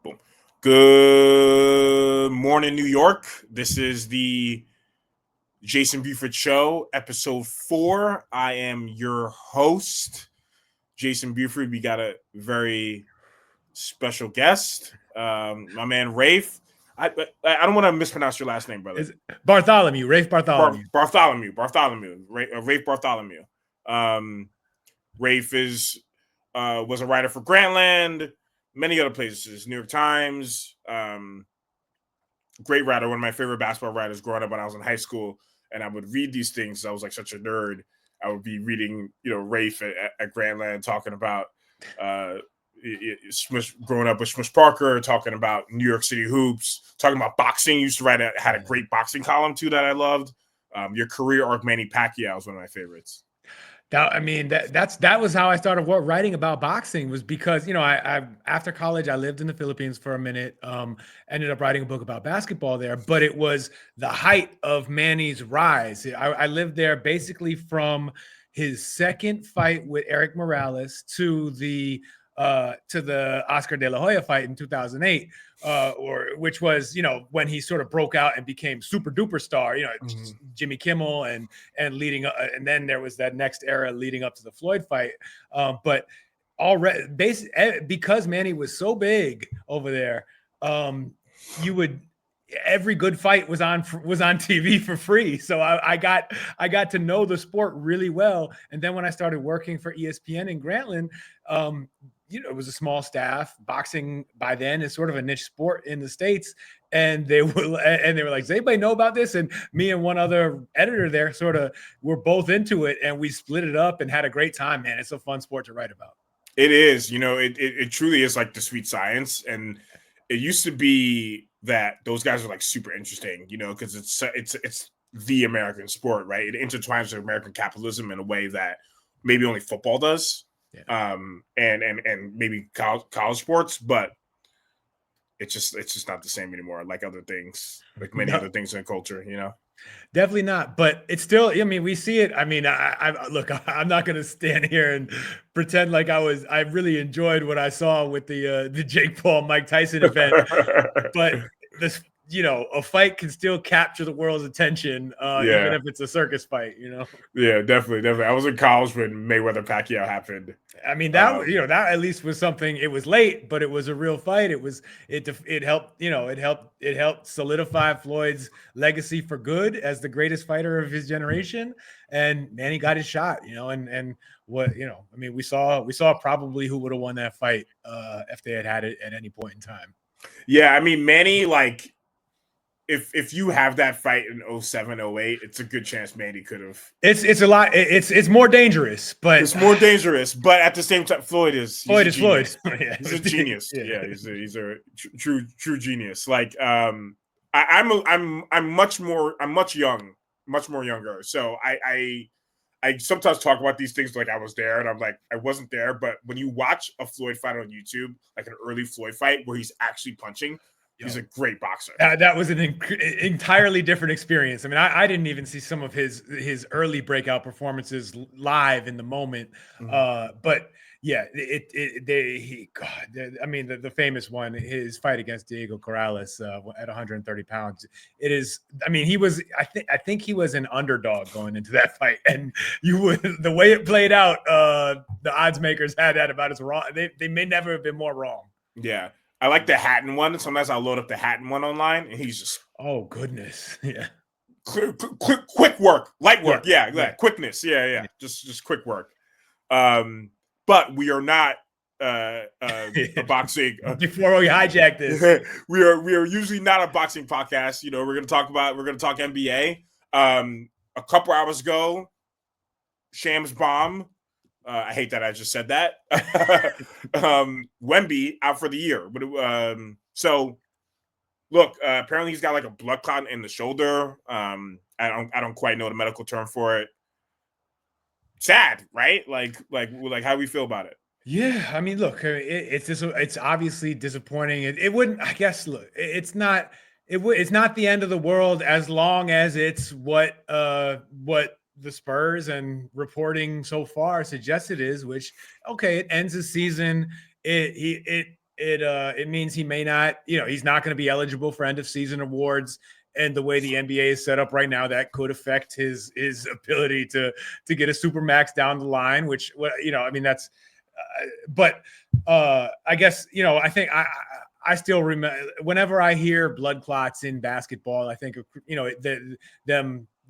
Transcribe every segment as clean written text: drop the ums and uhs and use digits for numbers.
Boom. Good morning, New York. This is the Jayson Buford Show, episode 4. I am your host, Jayson Buford. We got a very special guest, my man Rafe. I don't want to mispronounce your last name, brother. Is Bartholomew, Rafe Bartholomew. Bartholomew. Rafe Bartholomew. Rafe was a writer for Grantland, many other places, New York Times. Great writer, one of my favorite basketball writers growing up when I was in high school. And I would read these things. I was like such a nerd. I would be reading, Rafe at Grantland, talking about growing up with Smush Parker, talking about New York City hoops, talking about boxing. Used to had a great boxing column too that I loved. Your career arc, Manny Pacquiao, is one of my favorites. That was how I started writing about boxing, was because, I after college, I lived in the Philippines for a minute, ended up writing a book about basketball there, but it was the height of Manny's rise. I lived there basically from his second fight with Eric Morales to the Oscar De La Hoya fight in 2008, which was, when he sort of broke out and became super duper star, Jimmy Kimmel and leading up, and then there was that next era leading up to the Floyd fight. But already, because Manny was so big over there, every good fight was on TV for free. So I got to know the sport really well. And then when I started working for ESPN in Grantland, it was a small staff. Boxing by then is sort of a niche sport in the States. And they were like, does anybody know about this? And me and one other editor there sort of were both into it, and we split it up and had a great time, man. It's a fun sport to write about. It is, it truly is like the sweet science. And it used to be that those guys are like super interesting, because it's the American sport, right? It intertwines with American capitalism in a way that maybe only football does. Yeah. And maybe college sports, but it's just not the same anymore. Like other things, like many other things in culture, Definitely not, but it's still, we see it. Look, I'm not going to stand here and pretend like I really enjoyed what I saw with the Jake Paul, Mike Tyson event, but this, a fight can still capture the world's attention, even if it's a circus fight, Yeah, definitely. I was in college when Mayweather Pacquiao happened. That at least was something. It was late, but it was a real fight. It helped solidify Floyd's legacy for good as the greatest fighter of his generation. And Manny got his shot, and what, we saw probably who would have won that fight if they had it at any point in time. Yeah, Manny, like, if you have that fight in 07, 08, it's a good chance Manny could have. It's a lot. It's more dangerous, but it's more dangerous. But at the same time, Floyd is Floyd. Yeah, he's a genius. Yeah, he's a true genius. Like, I'm much more younger. So I sometimes talk about these things like I was there, and I'm like, I wasn't there. But when you watch a Floyd fight on YouTube, like an early Floyd fight where he's actually punching, he's a great boxer. That was an entirely different experience. I didn't even see some of his early breakout performances live in the moment. But yeah, the famous one, his fight against Diego Corrales at 130 pounds. It is, I think he was an underdog going into that fight, and the way it played out, the odds makers had that about as wrong. They may never have been more wrong. Yeah. I like the Hatton one. Sometimes I'll load up the Hatton one online, and he's just, oh goodness, yeah, quick work, light work, yeah. Quickness, yeah. Just quick work. But we are not a boxing. Before we hijack this, we are usually not a boxing podcast. We're gonna talk NBA. A couple hours ago, Shams bomb. I hate that I just said that. Wemby out for the year. But so look, apparently he's got like a blood clot in the shoulder. I don't quite know the medical term for it. Sad, right? Like how do we feel about it? Yeah, look, it's obviously disappointing. It wouldn't, I guess. Look, it's not the end of the world as long as it's what the Spurs and reporting so far suggests it is, which, okay, it ends the season. It it means he may not, he's not going to be eligible for end of season awards. And the way the NBA is set up right now, that could affect his ability to get a super max down the line, which, I mean, that's, but I guess, I think I still remember whenever I hear blood clots in basketball, I think of,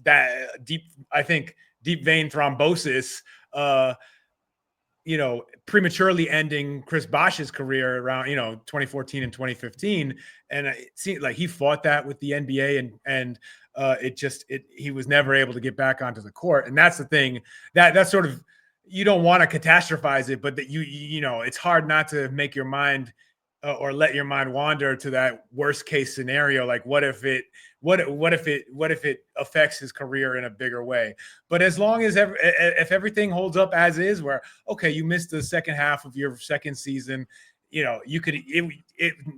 that deep vein thrombosis, prematurely ending Chris Bosh's career around, 2014 and 2015. And it seemed like he fought that with the NBA and he was never able to get back onto the court. And that's the thing that's sort of, you don't want to catastrophize it, but that it's hard not to make your mind or let your mind wander to that worst case scenario. Like what if it affects his career in a bigger way? But as long as if everything holds up as is, where, okay, you missed the second half of your second season, you could,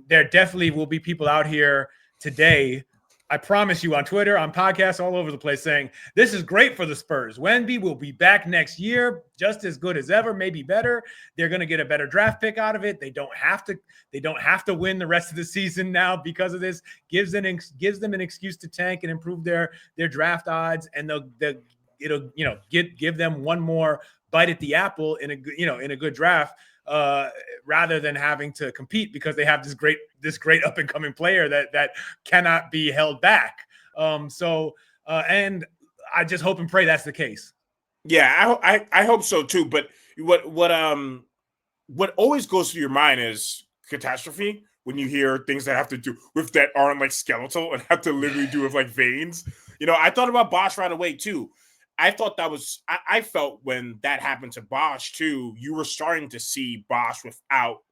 there definitely will be people out here today, I promise you, on Twitter, on podcasts, all over the place, saying this is great for the Spurs. Wemby will be back next year, just as good as ever, maybe better. They're going to get a better draft pick out of it. They don't have to win the rest of the season now because of this. Gives them an excuse to tank and improve their draft odds, and it'll give them one more bite at the apple in a good draft. Rather than having to compete because they have this great up and coming player that cannot be held back. And I just hope and pray that's the case. Yeah, I hope so too. But what always goes through your mind is catastrophe when you hear things that have to do with that aren't like skeletal and have to literally do with like veins. I thought about Bosh right away too. I thought I felt when that happened to Bosh too, you were starting to see Bosh without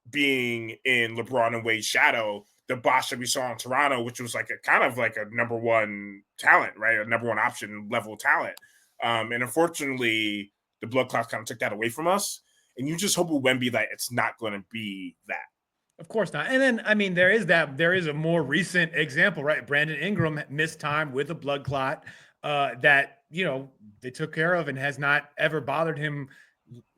being in LeBron and Wade's shadow, the Bosh that we saw in Toronto, which was like a kind of like a number one talent, right? A number one option level talent. And unfortunately, the blood clots kind of took that away from us. And you just hope with Wemby that it's not going to be that. Of course not. And then, I mean, there is a more recent example, right? Brandon Ingram missed time with a blood clot that, they took care of and has not ever bothered him,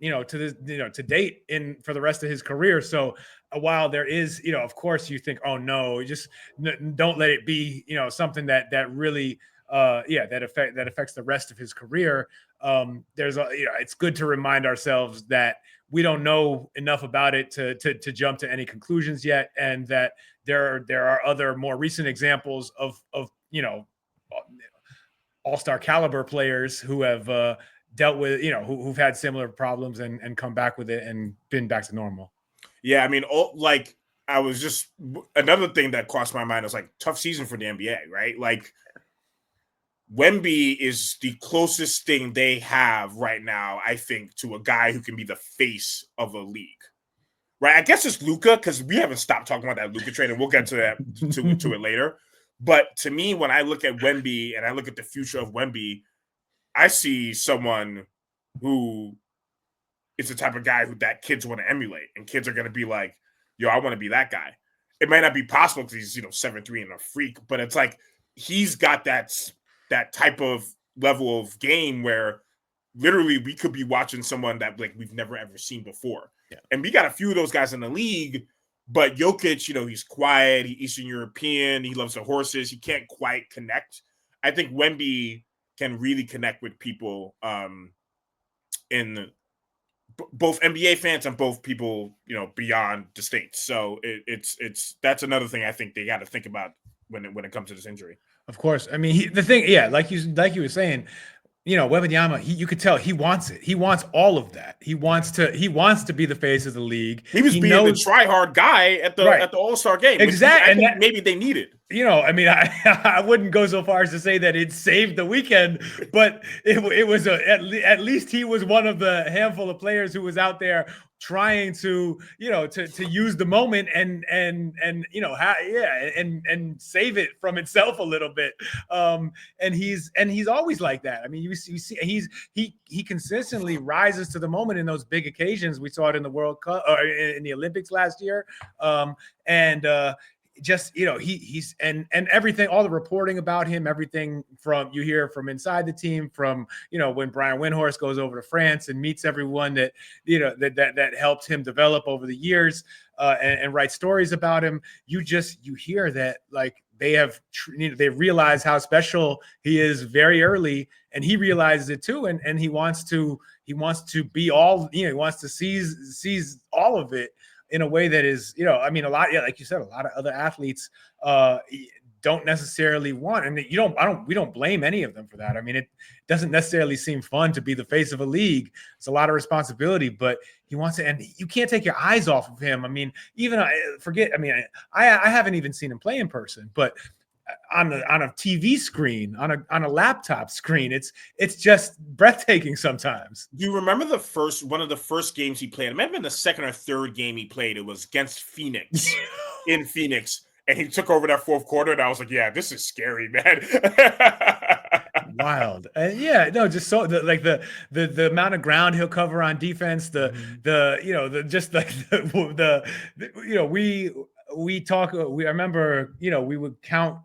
to date for the rest of his career. So while there is, of course you think, oh no, just don't let it be, something that really, that affects the rest of his career. It's good to remind ourselves that we don't know enough about it to jump to any conclusions yet. And that there are other more recent examples of all-star caliber players who have dealt with, who've had similar problems and come back with it and been back to normal. Yeah, I mean, I was just, another thing that crossed my mind was like tough season for the NBA, right? Like Wemby is the closest thing they have right now, I think, to a guy who can be the face of a league. Right? I guess it's Luka, because we haven't stopped talking about that Luka trade, and we'll get to that to it later. But to me, when I look at Wemby and I look at the future of Wemby, I see someone who is the type of guy that kids want to emulate, and kids are going to be like, yo, I want to be that guy. It might not be possible because he's, 7'3" and a freak, but it's like he's got that type of level of game where literally we could be watching someone that like we've never ever seen before. Yeah. And we got a few of those guys in the league. But Jokic, he's quiet. He's Eastern European. He loves the horses. He can't quite connect. I think Wemby can really connect with people in both NBA fans and both people, beyond the States. So that's another thing I think they got to think about when it comes to this injury. Of course. I mean, like you were saying, Wembanyama, you could tell he wants it. He wants all of that. He wants to be the face of the league. He was being the try-hard guy at the All-Star game. Exactly. I think maybe they needed. I mean, I wouldn't go so far as to say that it saved the weekend, but it was at least he was one of the handful of players who was out there trying to use the moment and save it from itself a little bit. And he's always like that. I mean, you see he consistently rises to the moment in those big occasions. We saw it in the World Cup or in the Olympics last year. just, he's and everything, all the reporting about him, everything from you hear from inside the team, from when Brian Windhorst goes over to France and meets everyone that that helped him develop over the years, and write stories about him. You hear that like they realize how special he is very early, and he realizes it too, and he wants to be all, he wants to seize all of it in a way that is, I mean, like you said, a lot of other athletes don't necessarily want, and we don't blame any of them for that. I mean, it doesn't necessarily seem fun to be the face of a league. It's a lot of responsibility, but he wants to, and you can't take your eyes off of him. I mean, even I haven't even seen him play in person, but on a TV screen, on a laptop screen, it's just breathtaking sometimes. Do you remember one of the first games he played? It might have been the second or third game he played. It was against Phoenix in Phoenix, and he took over that fourth quarter, and I was like, yeah, this is scary, man. Wild. And just so the amount of ground he'll cover on defense, I remember, we would count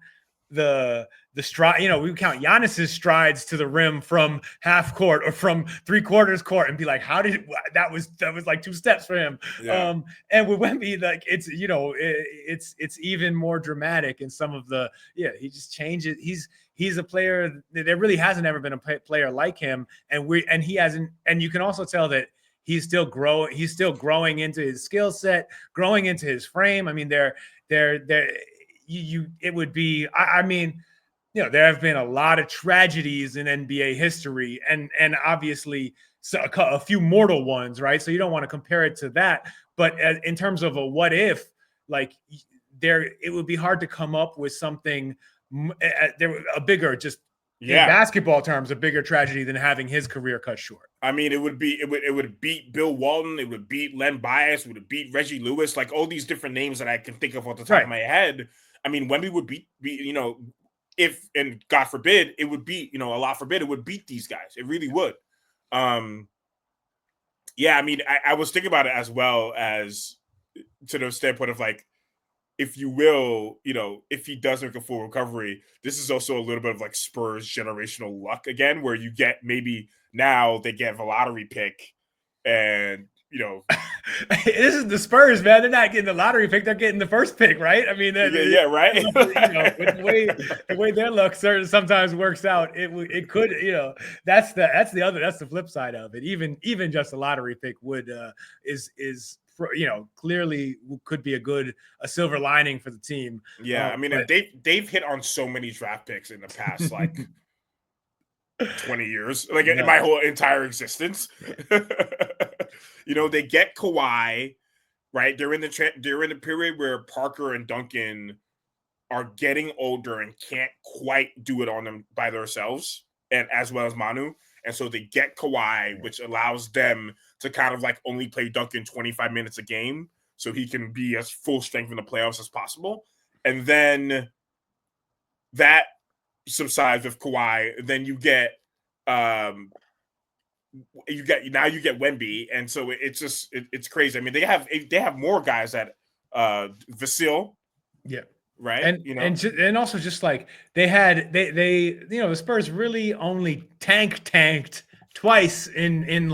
the stride, we would count Giannis's strides to the rim from half court or from 3/4 court and be like, how did that was like 2 steps for him. Yeah. And with Wemby, like it's even more dramatic in some of the, he just changes. He's a player. There really hasn't ever been a player like him. And he hasn't, and you can also tell that he's still growing into his skill set, growing into his frame. I mean, it would be, I mean, there have been a lot of tragedies in NBA history, and obviously a few mortal ones, right? So you don't want to compare it to that. But in terms of a what if, like it would be hard to come up with something a bigger, just in basketball terms, a bigger tragedy than having his career cut short. I mean, it would beat Bill Walton, it would beat Len Bias, it would beat Reggie Lewis, like all these different names that I can think of off the top of my head. I mean, Wemby would beat if, and God forbid, it would beat, Allah forbid, it would beat these guys. It really would. I mean, I was thinking about it as well as to the standpoint of like, if you will, if he does make a full recovery, this is also a little bit of like Spurs generational luck again, where you get maybe now they get a lottery pick and, this is the Spurs, man. They're not getting the lottery pick; they're getting the first pick, right? I mean, right. The way their luck sometimes works out, it could, that's the flip side of it. Even just a lottery pick would is clearly could be a silver lining for the team. Yeah, I mean, but they've hit on so many draft picks in the past, like 20 years, like in my whole entire existence. They get Kawhi, right? They're in the period where Parker and Duncan are getting older and can't quite do it on them by themselves, and as well as Manu. And so they get Kawhi, which allows them to kind of like only play Duncan 25 minutes a game so he can be as full strength in the playoffs as possible. And then that subsides with Kawhi. Then you get Wemby. And so it's crazy. I mean, they have more guys at Vasil. Yeah. Right. And also just like the Spurs really only tanked twice in in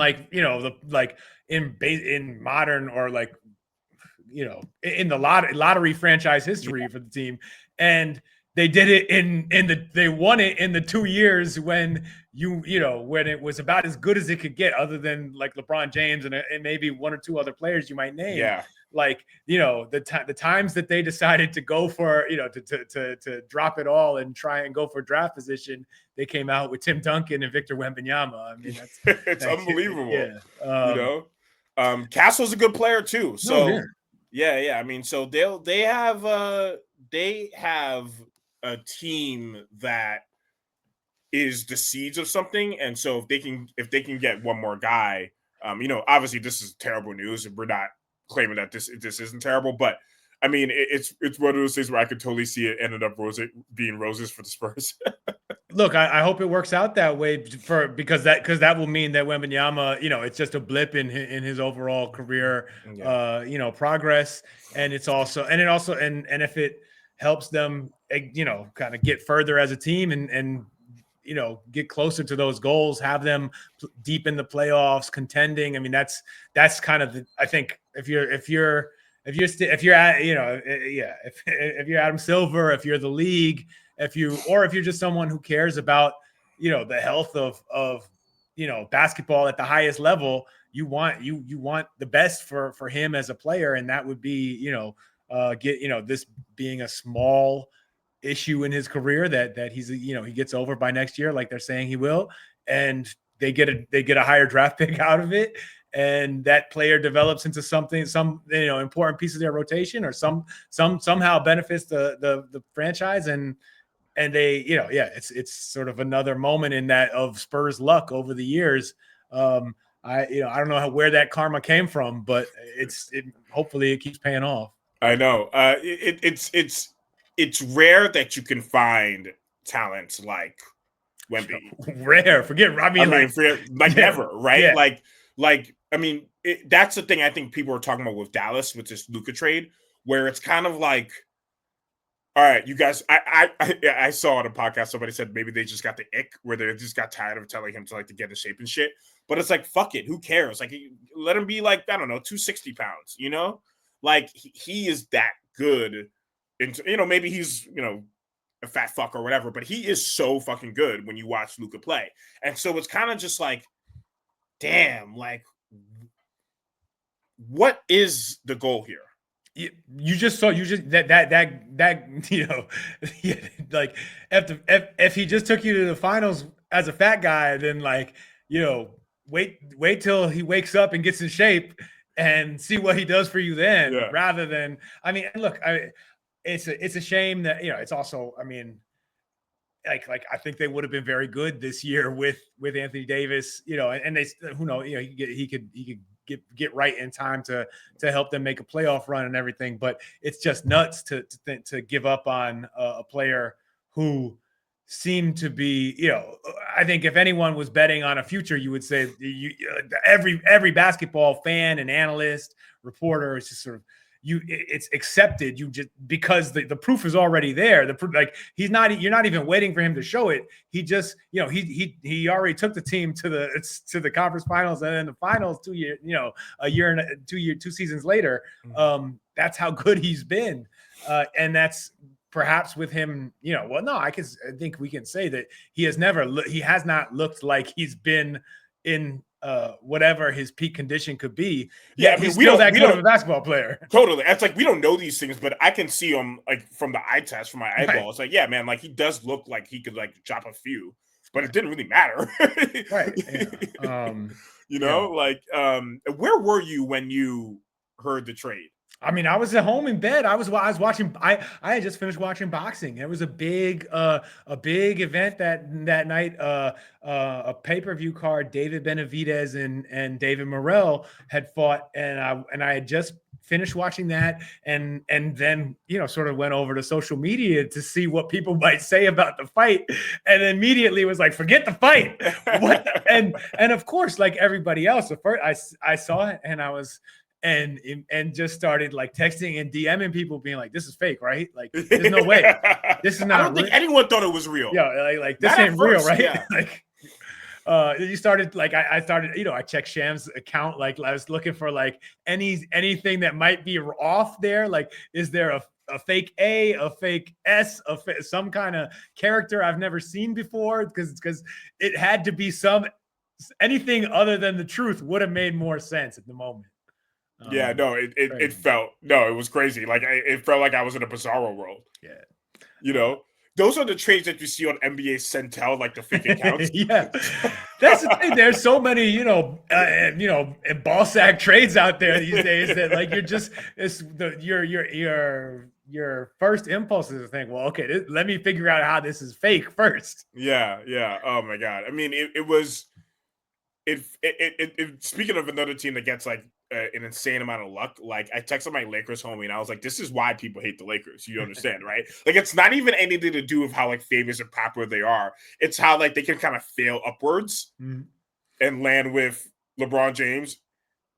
modern, or like, in the lottery franchise history for the team. And they did it they won it in the 2 years when when it was about as good as it could get, other than like LeBron James and maybe 1 or 2 other players you might name. Yeah. Like, the times that they decided to go for, to drop it all and try and go for draft position, they came out with Tim Duncan and Victor Wembanyama. I mean, it's unbelievable. Yeah. Castle's a good player too. So yeah. I mean, so they have a team that is the seeds of something, and so if they can get one more guy, obviously this is terrible news, and we're not claiming that this isn't terrible, but I mean, it's one of those things where I could totally see it ended up being roses for the Spurs. look, I hope it works out that way because that will mean that Wembanyama, it's just a blip in his overall career, progress, and if it helps them, kind of get further as a team and get closer to those goals, have them deep in the playoffs, contending. I mean, that's kind of I think if you're Adam Silver, if you're the league, if you're just someone who cares about, the health of basketball at the highest level, you want the best for him as a player. And that would be, this being a small issue in his career that he's, he gets over by next year, like they're saying he will. And they get a higher draft pick out of it. And that player develops into some important piece of their rotation, or somehow benefits the franchise. And they, it's sort of another moment in that of Spurs luck over the years. I don't know where that karma came from, but hopefully it keeps paying off. I know. It's rare that you can find talents like Wemby. Rare. Never, right? Yeah. That's the thing I think people are talking about with Dallas, with this Luka trade, where it's kind of like, all right, you guys, I saw on a podcast, somebody said maybe they just got the ick where they just got tired of telling him to get in shape and shit. But it's like, fuck it, who cares? Let him be 260 pounds, he is that good. Maybe he's, a fat fuck or whatever, but he is so fucking good when you watch Luka play. And so it's kind of just damn, what is the goal here? If he just took you to the finals as a fat guy, then wait till he wakes up and gets in shape and see what he does for you then, rather than, look, it's a shame that, it's also, I think they would have been very good this year with Anthony Davis, and they, who knows, he could get right in time to help them make a playoff run and everything. But it's just nuts to give up on a player who seemed to be, I think if anyone was betting on a future, you would say every basketball fan and analyst, reporter is just sort of, it's accepted. You just, because the proof is already there. The proof, you're not even waiting for him to show it. He just, he already took the team to the conference finals, and then the finals 2 seasons later. That's how good he's been. And that's perhaps with him, I think we can say that he has not looked like he's been in whatever his peak condition could be. Yeah, he's still that good of a basketball player. Totally. It's we don't know these things, but I can see him from the eye test, from my eyeball. Right. It's yeah, man, he does look like he could drop a few, but it didn't really matter. Right. Yeah. Where were you when you heard the trade? I was at home in bed. I was watching. I had just finished watching boxing. It was a big event that night. A pay-per-view card. David Benavidez and David Morrell had fought, and I had just finished watching that, and then sort of went over to social media to see what people might say about the fight, and immediately was forget the fight. What? And of course, like everybody else, at first I saw it, and I was. And just started texting and DMing people, being this is fake, right? There's no way. This is not. I don't think anyone thought it was real. Yeah, this ain't real, right? Yeah. You started I started, I checked Sham's account, I was looking for anything that might be off there. Is there a fake A, a fake S, some kind of character I've never seen before? Because it had to be anything other than the truth would have made more sense at the moment. Yeah, no, it was crazy. It felt like I was in a bizarro world. Yeah. Those are the trades that you see on NBA Centel, the fake accounts. Yeah. That's the thing. There's so many, ball sack trades out there these days that you're just, your first impulse is to think, well, okay, let me figure out how this is fake first. Yeah. Yeah. Oh my God. It was, speaking of another team that gets an insane amount of luck. Like I texted my Lakers homie and I was like, this is why people hate the Lakers. You understand, right? Like it's not even anything to do with how like famous and popular they are. It's how like they can kind of fail upwards and land with LeBron James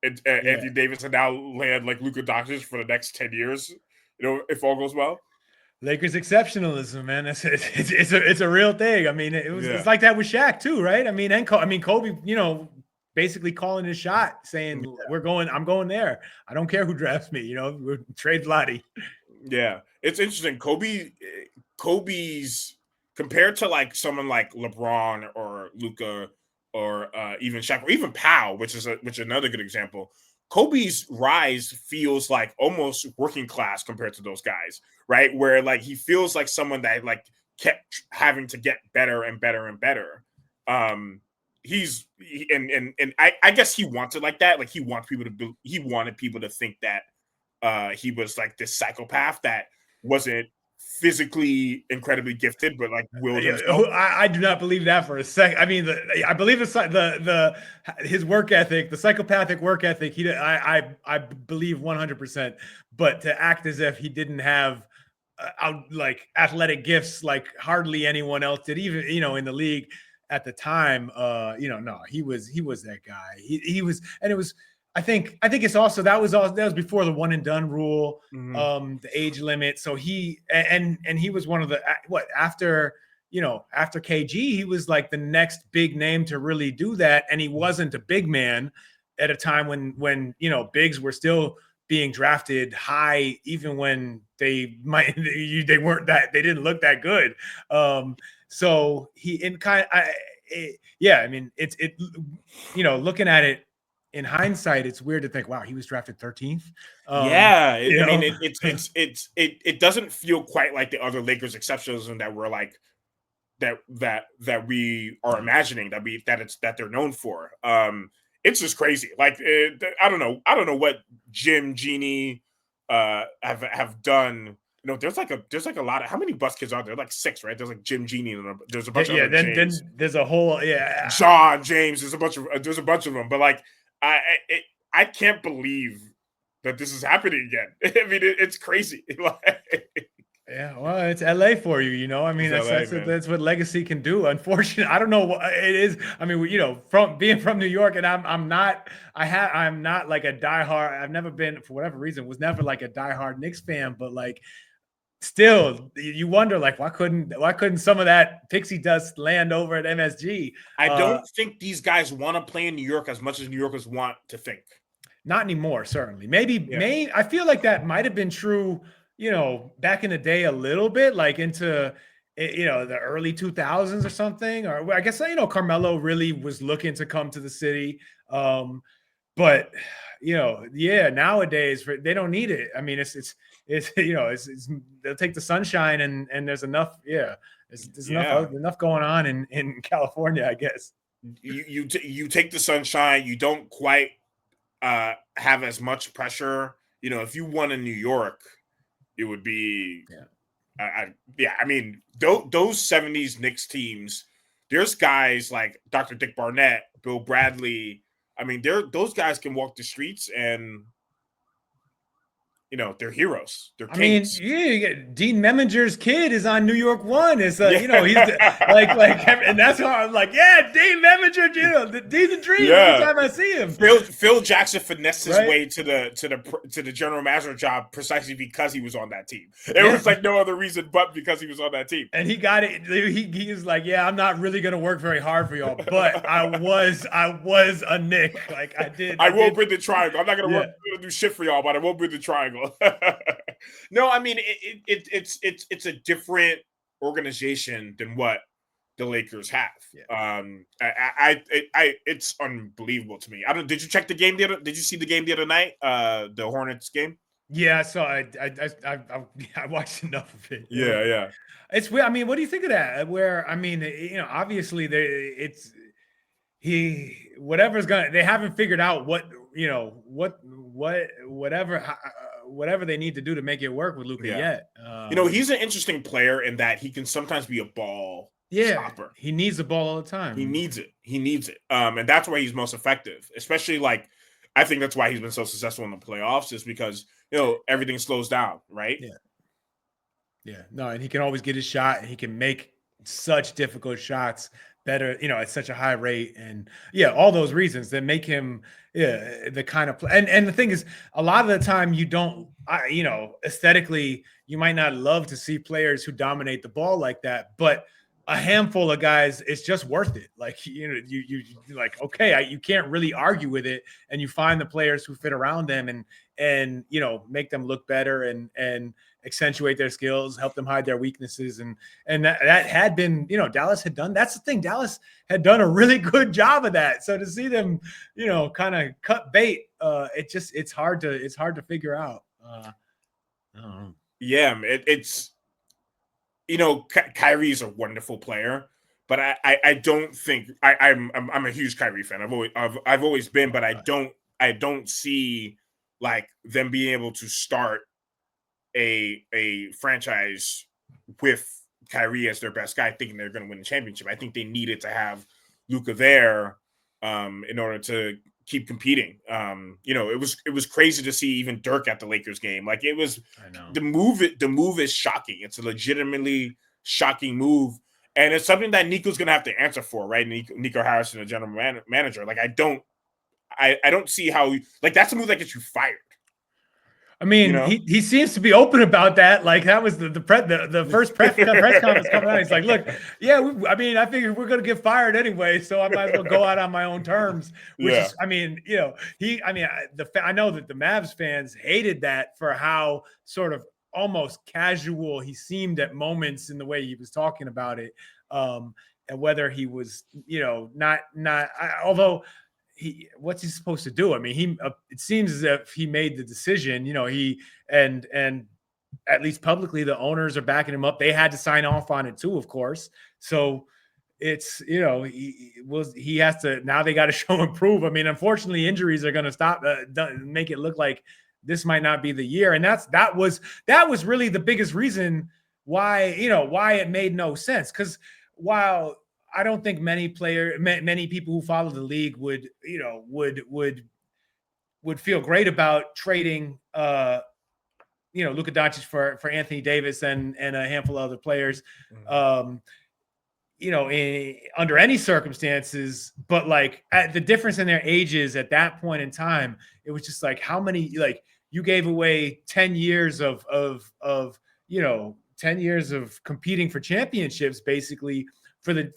and Anthony Davis, and now land like Luka Doncic for the next 10 years. If all goes well. Lakers exceptionalism, man. It's a real thing. I mean, it's like that with Shaq too, right? I mean, Kobe, basically calling his shot, saying I'm going there. I don't care who drafts me. We're trade Vladdy. Yeah, it's interesting. Kobe's compared to like someone like LeBron or Luka or even Shaq or even Powell, which is another good example. Kobe's rise feels like almost working class compared to those guys, right? Where like he feels like someone that like kept having to get better and better and better. I guess he wanted like that. Like he wanted people to think that he was like this psychopath that wasn't physically incredibly gifted, but like willed himself. I do not believe that for a second. I mean, I believe his work ethic, the psychopathic work ethic. I believe 100%. But to act as if he didn't have like athletic gifts like hardly anyone else did, even in the league at the time. No, he was that guy. He was, and it was. I think it's also that was before the one and done rule, the age limit. So he was one of the after KG, he was like the next big name to really do that, and he wasn't a big man at a time when bigs were still being drafted high, even when they weren't that, they didn't look that good. So he I mean it's looking at it. In hindsight, it's weird to think, wow, he was drafted 13th. I mean, it doesn't feel quite like the other Lakers exceptionalism that we're like that we are imagining that they're known for. It's just crazy. Like I don't know what Jim, Jeannie have done. There's like a lot of, how many bus kids are there? Like 6, right? There's like Jim, Jeannie, and there's a bunch of then there's a whole John, James. There's a bunch of them, but like. I can't believe that this is happening again. I mean, it's crazy. Yeah, well, it's LA for you, I mean, that's what legacy can do. Unfortunately, I don't know what it is. I mean, from being from New York, and I'm not like a diehard. I've never been, for whatever reason, was never like a diehard Knicks fan, but like still you wonder, like, why couldn't some of that pixie dust land over at MSG? I don't think these guys want to play in New York as much as New Yorkers want to think. Not anymore, certainly. Maybe I feel like that might have been true, back in the day a little bit, like into the early 2000s or something. Or I guess Carmelo really was looking to come to the city. But nowadays they don't need it. I mean, it's they'll take the sunshine and there's enough. There's enough going on in California, I guess. You take the sunshine. You don't quite have as much pressure. If you won in New York, it would be I mean, those 70s Knicks teams. There's guys like Dr. Dick Barnett, Bill Bradley. I mean, those guys can walk the streets and, they're heroes. They're kings. I mean, Dean Meminger's kid is on New York One. It's he's like, and that's how I'm like, Dean Meminger, Dean's a dream every time I see him. Phil Jackson finessed his way to the general manager job precisely because he was on that team. It was like no other reason but because he was on that team. And he got it. He was like, I'm not really gonna work very hard for y'all, but I was a Knick. Like I won't bring the triangle. I'm not gonna do shit for y'all, but I won't bring the triangle. No, I mean it's a different organization than what the Lakers have. It's unbelievable to me. Did you check the game did you see the game the other night? The Hornets game? Yeah, so I watched enough of it. Yeah. It's weird. I mean, what do you think of that? Where, I mean, obviously they haven't figured out whatever they need to do to make it work with Luka yet. He's an interesting player in that he can sometimes be a ball stopper. He needs the ball all the time. He needs it. And that's why he's most effective, especially like I think that's why he's been so successful in the playoffs, is because everything slows down, right? Yeah. Yeah. No, and he can always get his shot, and he can make such difficult shots better, at such a high rate. And yeah, all those reasons that make him the kind of play. And the thing is, a lot of the time you don't, aesthetically, you might not love to see players who dominate the ball like that, but a handful of guys, it's just worth it. Like, you like, okay, you can't really argue with it, and you find the players who fit around them and make them look better and accentuate their skills, help them hide their weaknesses. And that had been, Dallas had done. That's the thing. Dallas had done a really good job of that. So to see them, kind of cut bait, it's hard to figure out. I don't know. Yeah, it's Kyrie's a wonderful player, but I don't think I'm a huge Kyrie fan. I've always been, but I don't see like them being able to start a franchise with Kyrie as their best guy, thinking they're going to win the championship. I think they needed to have Luka there in order to keep competing. It was crazy to see even Dirk at the Lakers game. Like, it was, I know. the move is shocking. It's a legitimately shocking move. And it's something that Nico's going to have to answer for, right? Nico Harrison, the general manager. Like, I don't see how, like, that's a move that gets you fired. I mean, he seems to be open about that. Like, that was the first press conference coming out. He's like, "Look, yeah, I figured we're going to get fired anyway, so I might as well go out on my own terms." Which is, I know that the Mavs fans hated that for how sort of almost casual he seemed at moments in the way he was talking about it, and whether he was, although. What's he supposed to do? I mean, it seems as if he made the decision, he and at least publicly, the owners are backing him up. They had to sign off on it too, of course. So it's, he has to, now they got to show and prove. I mean, unfortunately, injuries are going to stop, make it look like this might not be the year. And that was really the biggest reason why it made no sense. Because while I don't think many people who follow the league would feel great about trading, Luka Doncic for Anthony Davis and a handful of other players, under any circumstances. But like, at the difference in their ages at that point in time, it was just like, how many, like, you gave away 10 years of 10 years of competing for championships, basically,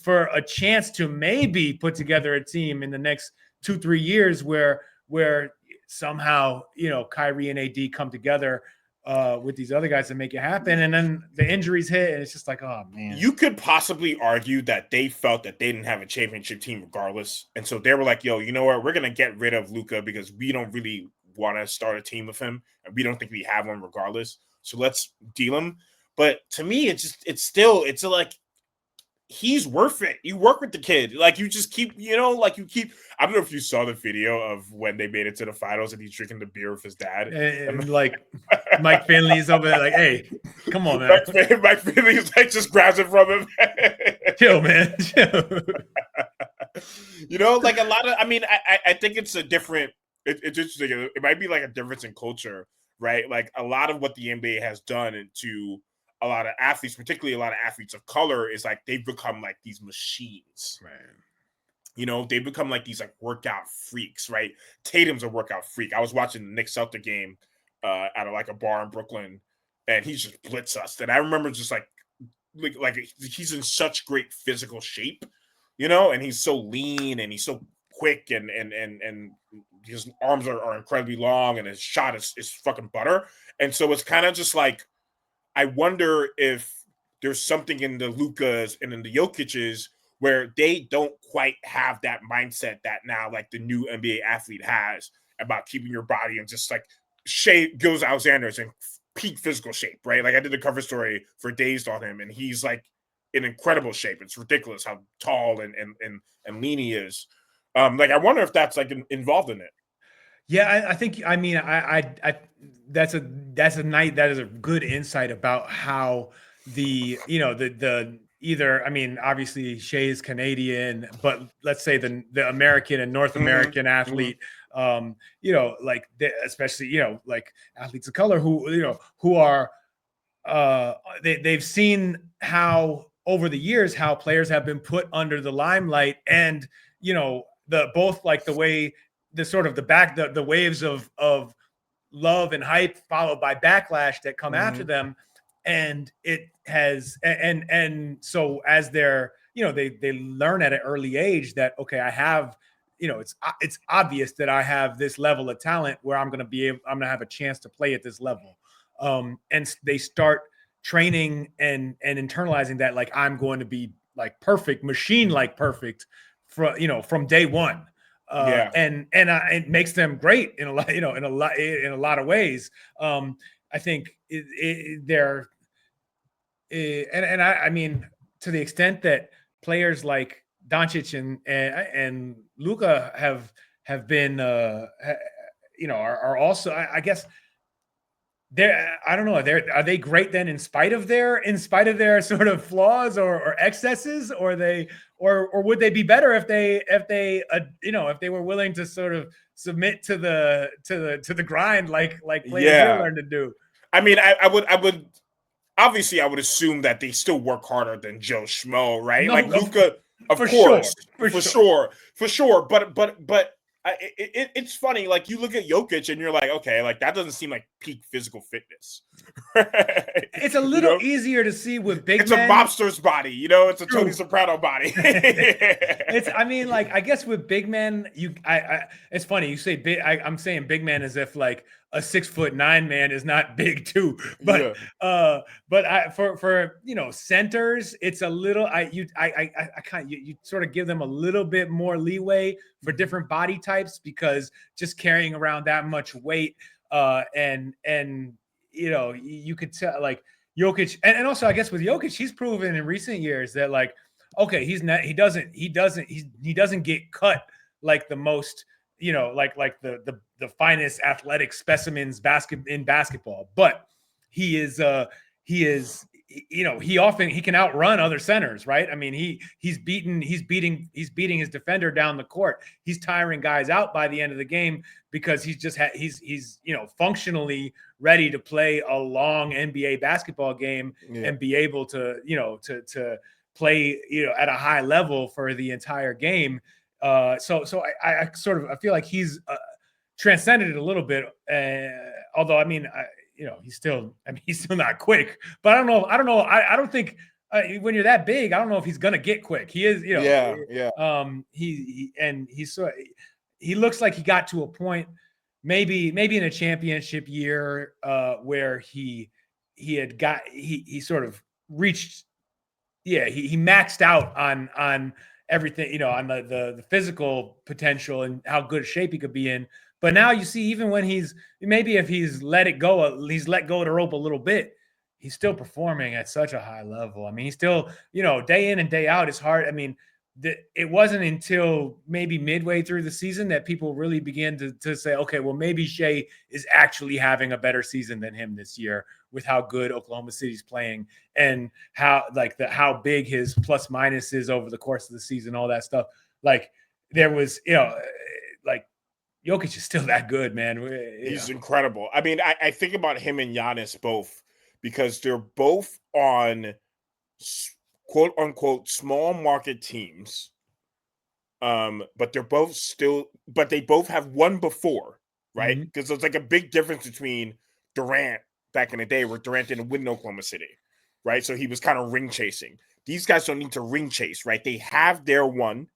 for a chance to maybe put together a team in the next 2-3 years where somehow, Kyrie and AD come together with these other guys to make it happen. And then the injuries hit, and it's just like, oh man. You could possibly argue that they felt that they didn't have a championship team regardless. And so they were like, yo, you know what? We're going to get rid of Luka because we don't really want to start a team with him, and we don't think we have one regardless. So let's deal him. But to me, he's worth it. You work with the kid. Like, you just keep, I don't know if you saw the video of when they made it to the finals and he's drinking the beer with his dad. And like, Mike Finley's over there like, hey, come on, man. Mike Finley's like, just grabs it from him. Chill, man. Chill. Like, a lot of, I think it's a different, it's interesting. It might be like a difference in culture, right? Like, a lot of what the NBA has done to a lot of athletes, particularly a lot of athletes of color, is like they've become like these machines. Right. They become like these like workout freaks, right? Tatum's a workout freak. I was watching the Knicks Celtic game at a bar in Brooklyn, and he just blitzed us. And I remember just like he's in such great physical shape, and he's so lean and he's so quick and his arms are incredibly long and his shot is fucking butter. And so it's kind of just like, I wonder if there's something in the Lukas and in the Jokic's where they don't quite have that mindset that now like the new NBA athlete has about keeping your body and just like Gilgeous Alexander's in peak physical shape, right? Like, I did a cover story for Dazed on him, and he's like in incredible shape. It's ridiculous how tall and lean he is. Like, I wonder if that's like involved in it. Yeah, I think, that's a good insight about how the obviously Shea is Canadian, but let's say the American and North American athlete Like especially, like athletes of color who are, they've seen how over the years how players have been put under the limelight, and both like the way the waves of love and hype followed by backlash that come after them. And it has, and so as they're, they learn at an early age that, okay, I have, it's obvious that I have this level of talent where I'm going to have a chance to play at this level. And they start training and internalizing that, like, I'm going to be like perfect, machine like perfect from day one. And it makes them great in a lot, in a lot of ways. I think they're, I mean, to the extent that players like Doncic and Luka have been, are also, I guess, I don't know. Are they great then in spite of their sort of flaws or excesses, or would they be better if they were willing to sort of submit to the grind like players here learn to do? I mean, I would obviously I would assume that they still work harder than Joe Schmo, right? No, like Luka, of course, for sure. But it's funny. Like, you look at Jokic and you're like, okay, like that doesn't seem like peak physical fitness. It's a little easier to see with big it's men. A mobster's body, it's a Tony Soprano body. I mean, like, I guess with big men, it's funny you say big. I'm saying big man as if like a 6'9" man is not big too, but for centers, it's a little, you sort of give them a little bit more leeway for different body types, because just carrying around that much weight, and you could tell, like, Jokic, and also I guess with Jokic, he's proven in recent years that, like, okay, he doesn't get cut like the most, like the finest athletic specimens in basketball, but he can outrun other centers, right? I mean, he's beating his defender down the court. He's tiring guys out by the end of the game because he's functionally ready to play a long NBA basketball game and be able to to play at a high level for the entire game. So I feel like he's transcended it a little bit. Although, I mean, he's still not quick. But I don't know. I don't think when you're that big, I don't know if he's gonna get quick. He is, he looks like he got to a point, maybe in a championship year, where he sort of reached, he maxed out on everything, on the physical potential and how good shape he could be in. But now you see, even when if he's let go of the rope a little bit, he's still performing at such a high level. I mean, he's still, day in and day out. It's hard. I mean, it wasn't until maybe midway through the season that people really began to say, okay, well, maybe Shai is actually having a better season than him this year, with how good Oklahoma City's playing and how big his plus minus is over the course of the season, all that stuff. Like, there was, like, Jokic is still that good, man. He's incredible. I mean, I think about him and Giannis both, because they're both on quote unquote small market teams. But they both have won before, right? Because there's like a big difference between Durant back in the day, where Durant didn't win in Oklahoma City, right? So he was kind of ring chasing. These guys don't need to ring chase, right? They have their one,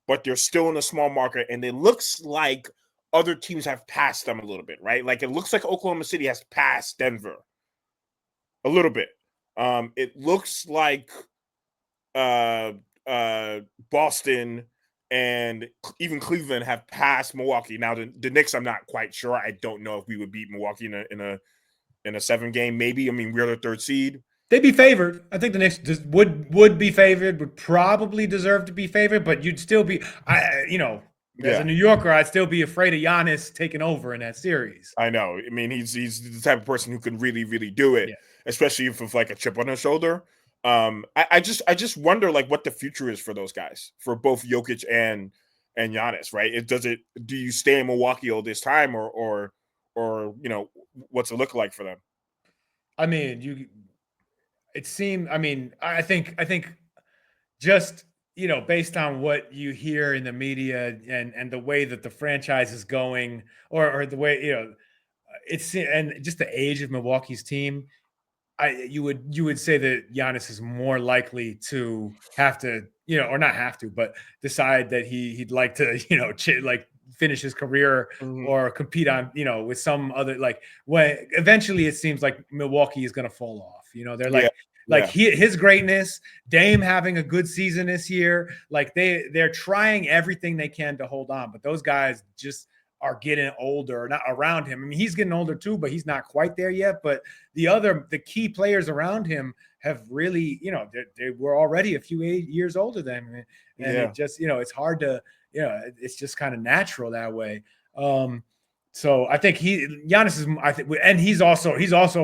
but they're still in a small market, and it looks like other teams have passed them a little bit, right? Like, it looks like Oklahoma City has passed Denver a little bit. It looks like Boston and even Cleveland have passed Milwaukee. Now, the Knicks, I'm not quite sure. I don't know if we would beat Milwaukee in a 7-game, maybe. I mean, we're the 3rd seed. They'd be favored. I think the Knicks would be favored, would probably deserve to be favored, but you'd still be, as a New Yorker, I'd still be afraid of Giannis taking over in that series. I know. I mean, he's the type of person who can really, really do it, especially if with like a chip on his shoulder. I just wonder, like, what the future is for those guys, for both Jokic and and Giannis, right? Do you stay in Milwaukee all this time, or what's it look like for them? I mean, I think just based on what you hear in the media and the way that the franchise is going, or the way it's and just the age of Milwaukee's team, you would say that Giannis is more likely to have to, or not have to, but decide that he'd like to, like finish his career Mhm. or compete on, with some other, like, when eventually it seems like Milwaukee is going to fall off. They're Yeah, like yeah, his greatness, Dame having a good season this year, like they're trying everything they can to hold on, but those guys just are getting older, not around him. I mean, he's getting older too, but he's not quite there yet. But the key players around him have really, they were already a few years older than him, and it yeah. just, it's hard to, it's just kind of natural that way. So I think Giannis is, I think, and he's also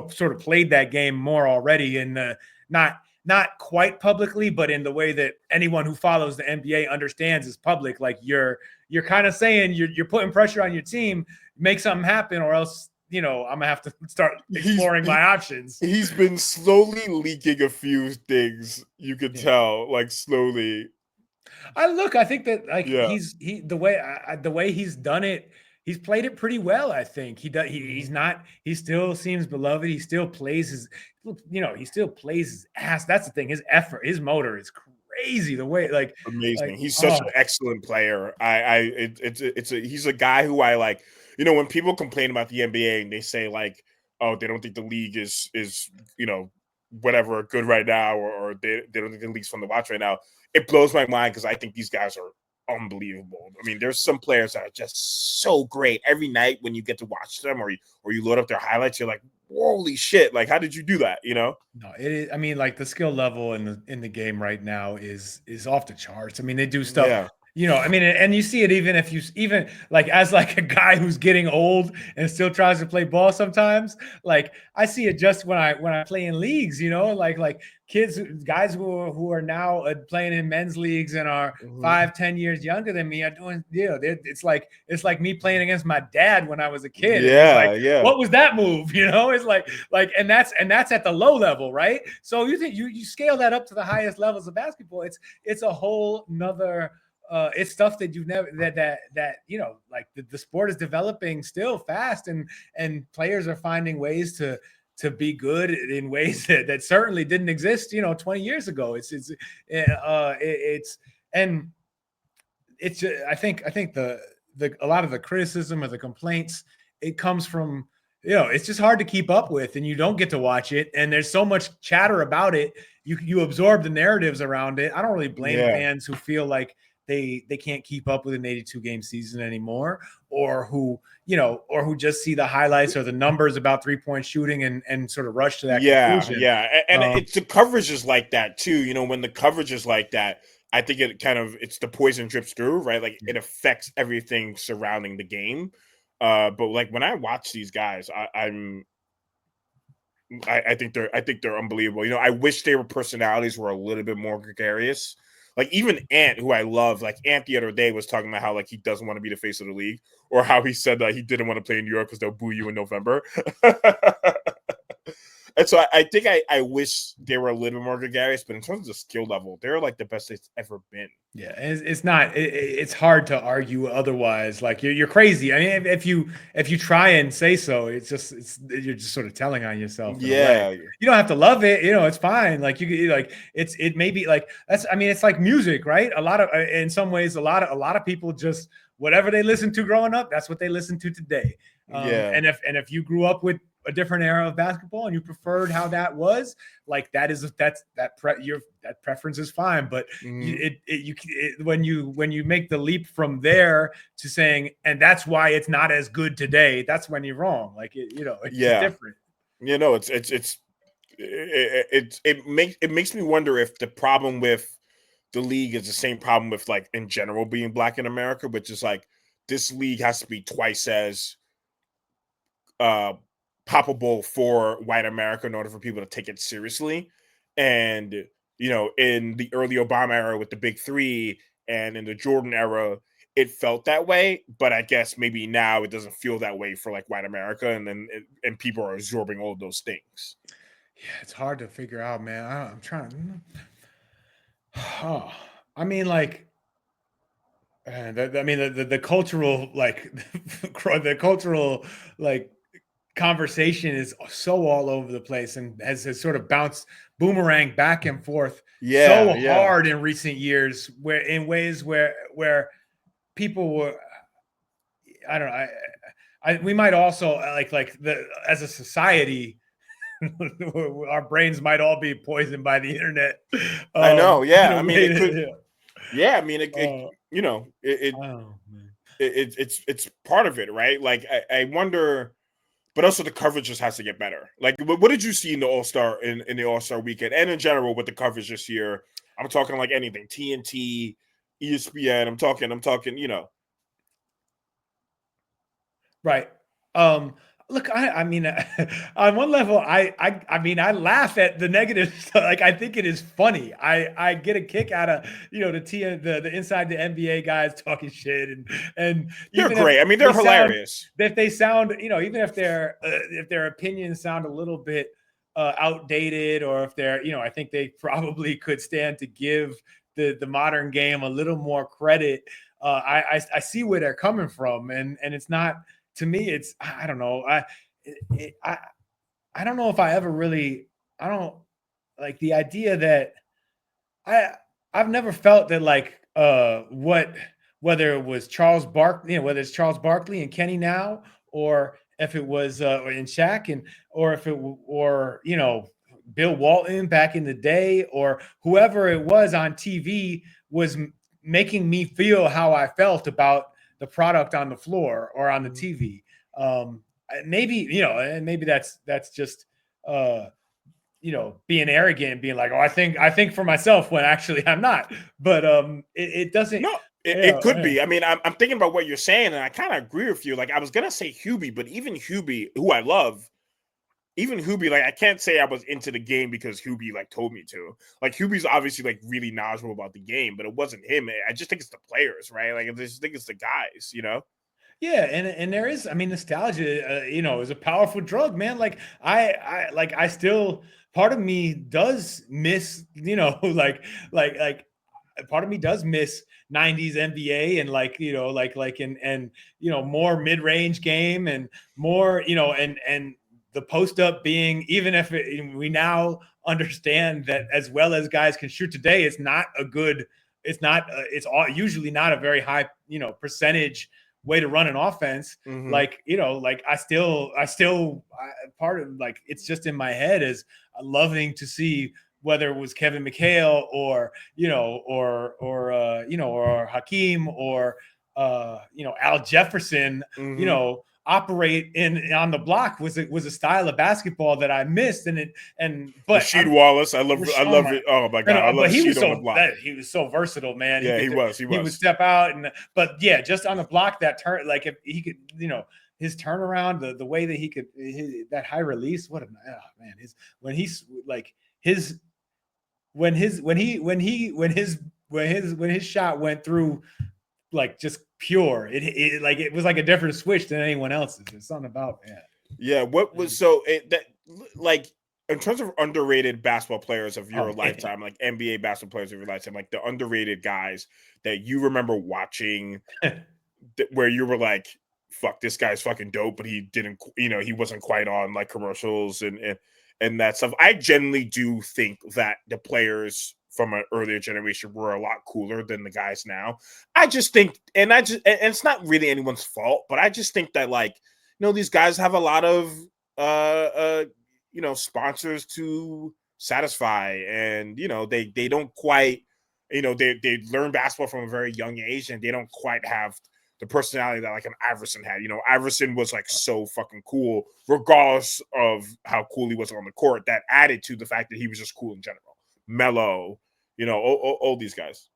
sort of played that game more already in the not quite publicly, but in the way that anyone who follows the NBA understands is public. Like you're kind of saying you're putting pressure on your team, make something happen, or else I'm gonna have to start He's exploring he, my options. he's been slowly leaking a few things. You could Yeah. tell, like slowly. I think that like Yeah. the way he's done it, he's played it pretty well. I think he does. He's Mhm. not. He still seems beloved. He still plays his. He still plays his ass. That's the thing. His effort, his motor is crazy. The way, Amazing. He's such oh an excellent player. He's a guy who I like. When people complain about the NBA and they say like, oh, they don't think the league is whatever good right now, or they don't think the league's fun to watch right now. It blows my mind because I think these guys are unbelievable. I mean, there's some players that are just so great. Every night when you get to watch them, or you load up their highlights, you're like, holy shit! Like, how did you do that? no, it is. I mean, like the skill level in the game right now is off the charts. I mean, they do stuff. Yeah. I mean, and you see it even if you even like as like a guy who's getting old and still tries to play ball sometimes. Like I see it just when I play in leagues. Like kids, guys who are now playing in men's leagues and are Mhm. 5-10 years younger than me are doing. It's like me playing against my dad when I was a kid, and he's Yeah. like, Yeah. "What was that move?" It's like and that's at the low level, right? So you think you scale that up to the highest levels of basketball, it's a whole nother it's stuff that you've never that like the sport is developing still fast, and players are finding ways to be good in ways that certainly didn't exist 20 years ago. It's and it's I think the a lot of the criticism or the complaints, it comes from it's just hard to keep up with, and you don't get to watch it, and there's so much chatter about it. You absorb the narratives around it. I don't really blame Yeah. fans who feel like they can't keep up with an 82 game season anymore, or who just see the highlights or the numbers about 3-point shooting and sort of rush to that Yeah, conclusion. yeah, and um, it's the coverage is like that too. When the coverage is like that, I think it's the poison drips through, right? Like it affects everything surrounding the game. But like when I watch these guys, I think they're unbelievable. I wish their personalities were a little bit more gregarious. Like even Ant, who I love, like Ant the other day was talking about how like he doesn't want to be the face of the league, or how he said that he didn't want to play in New York because they'll boo you in November. And so I think I wish they were a little bit more gregarious, but in terms of the skill level, they're like the best it's ever been. Yeah, it's not. It's hard to argue otherwise. Like you're crazy. I mean, if you try and say so, you're just sort of telling on yourself in a way. Yeah, You don't have to love it. It's fine. Like it may be like that's. I mean, it's like music, right? A lot of in some ways, a lot of people just whatever they listen to growing up, that's what they listen to today. yeah, And if you grew up with a different era of basketball and you preferred how that was, like that preference is fine. But mhm, when you make the leap from there to saying, and that's why it's not as good today, that's when you're wrong. Like it's just yeah. different. It makes me wonder if the problem with the league is the same problem with like in general being black in America, which is like this league has to be twice as uh palpable for white America in order for people to take it seriously. And in the early Obama era with the big three, and in the Jordan era, it felt that way, but I guess maybe now it doesn't feel that way for like white America, and people are absorbing all of those things. Yeah, it's hard to figure out, man. I'm trying. Oh, I mean, like, the cultural like the cultural like conversation is so all over the place and has sort of bounced boomerang back and forth so Yeah. hard in recent years, where in ways where people were, I don't know, we might also like the as a society our brains might all be poisoned by the internet. I know. In Yeah. a I mean, way it could. that, Yeah. I mean, it uh, you know, oh man. it's part of it, right? Like, I wonder, but also the coverage just has to get better. Like, what did you see in the All-Star in the All-Star weekend and in general with the coverage this year? I'm talking like anything, TNT, ESPN. I'm talking, Right. Um, Look, I mean, on one level, I mean, I laugh at the negative stuff. Like, I think it is funny. I get a kick out of the inside the NBA guys talking shit, and they're even if great. I mean, they're they sound hilarious. even if their opinions sound a little bit outdated, or if they're I think they probably could stand to give the modern game a little more credit. I see where they're coming from, and it's not, to me, it's, I don't know. I don't know if I ever really, I don't like the idea that I I've never felt that like whether it was Charles Barkley, whether it's Charles Barkley and Kenny now, or if it was in Shaq, and or if it or Bill Walton back in the day, or whoever it was on TV was making me feel how I felt about the product on the floor or on the TV. Maybe and maybe that's just uh, being arrogant and being like, oh, I think for myself, when actually I'm not. But it doesn't. No, it could Yeah. be. I mean, I'm thinking about what you're saying, and I kind of agree with you. Like, I was gonna say Hubie, but even Hubie, who I love, even Hubie, like, I can't say I was into the game because Hubie like told me to. Like, Hubie's obviously like really knowledgeable about the game, but it wasn't him. I just think it's the players, right? Like, I just think it's the guys. Yeah, and there is, I mean, nostalgia, is a powerful drug, man. Like I still, part of me does miss, like part of me does miss 90s NBA, and and more mid-range game, and more, and the post up being, even if we now understand that as well as guys can shoot today, it's not usually not a very high, percentage way to run an offense. Mm-hmm. Like part of, like, it's just in my head is loving to see whether it was Kevin McHale, or or Hakeem, or Al Jefferson, Mm-hmm. operate in on the block, was a style of basketball that I missed. But Rasheed Wallace, I oh love my, it. Oh my no, god, I no, love but Rasheed on the block. he was so versatile, man. Yeah, he was. He would step out, but yeah, just on the block, that turn, like, if he could, his turnaround, the way that he could, that high release, what a, oh man, when he's like his when his when he when he when his shot went through, like, just pure, it was like a different switch than anyone else's. There's something about, yeah. Yeah, what was so that, like, in terms of underrated basketball players of your Oh man. lifetime, like NBA basketball players of your lifetime, like the underrated guys that you remember watching, where you were like, "Fuck, this guy's fucking dope," but he didn't, he wasn't quite on like commercials and that stuff. I generally do think that the players from an earlier generation were a lot cooler than the guys now. I just think, and it's not really anyone's fault, but I just think that, like, these guys have a lot of sponsors to satisfy, and they don't quite, they learn basketball from a very young age, and they don't quite have the personality that like an Iverson had. Iverson was like so fucking cool, regardless of how cool he was on the court. That added to the fact that he was just cool in general. Mellow, all these guys.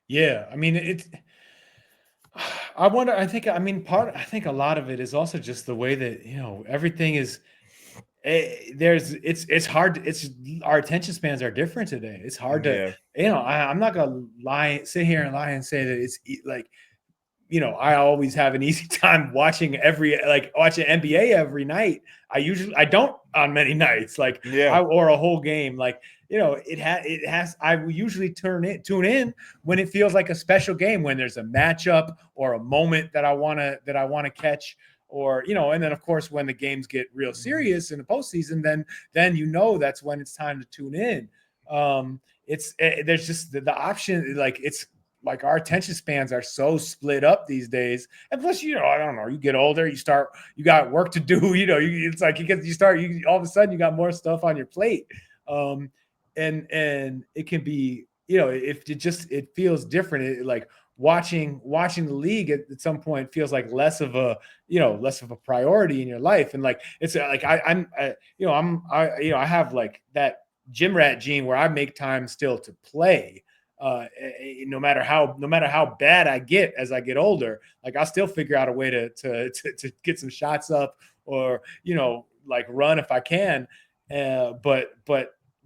Yeah, I mean, I wonder. I think a lot of it is also just the way that everything is. It's hard. It's Our attention spans are different today. It's hard to Yeah. I'm not gonna sit here and lie and say that it's like I always have an easy time watching NBA every night. I don't on many nights, like or a whole game. Like, I will usually tune in when it feels like a special game, when there's a matchup or a moment that I want to catch, or, and then of course when the games get real serious in the postseason, then that's when it's time to tune in. There's just the option, like, it's like our attention spans are so split up these days. And plus, I don't know, you get older, you got work to do, it's like all of a sudden you got more stuff on your plate. And it can be, if it feels different. Like watching the league at some point feels like less of a priority in your life. And like, it's like, I have like that gym rat gene where I make time still to play. No matter how bad I get as I get older, like I'll still figure out a way to get some shots up, or like run if I can. But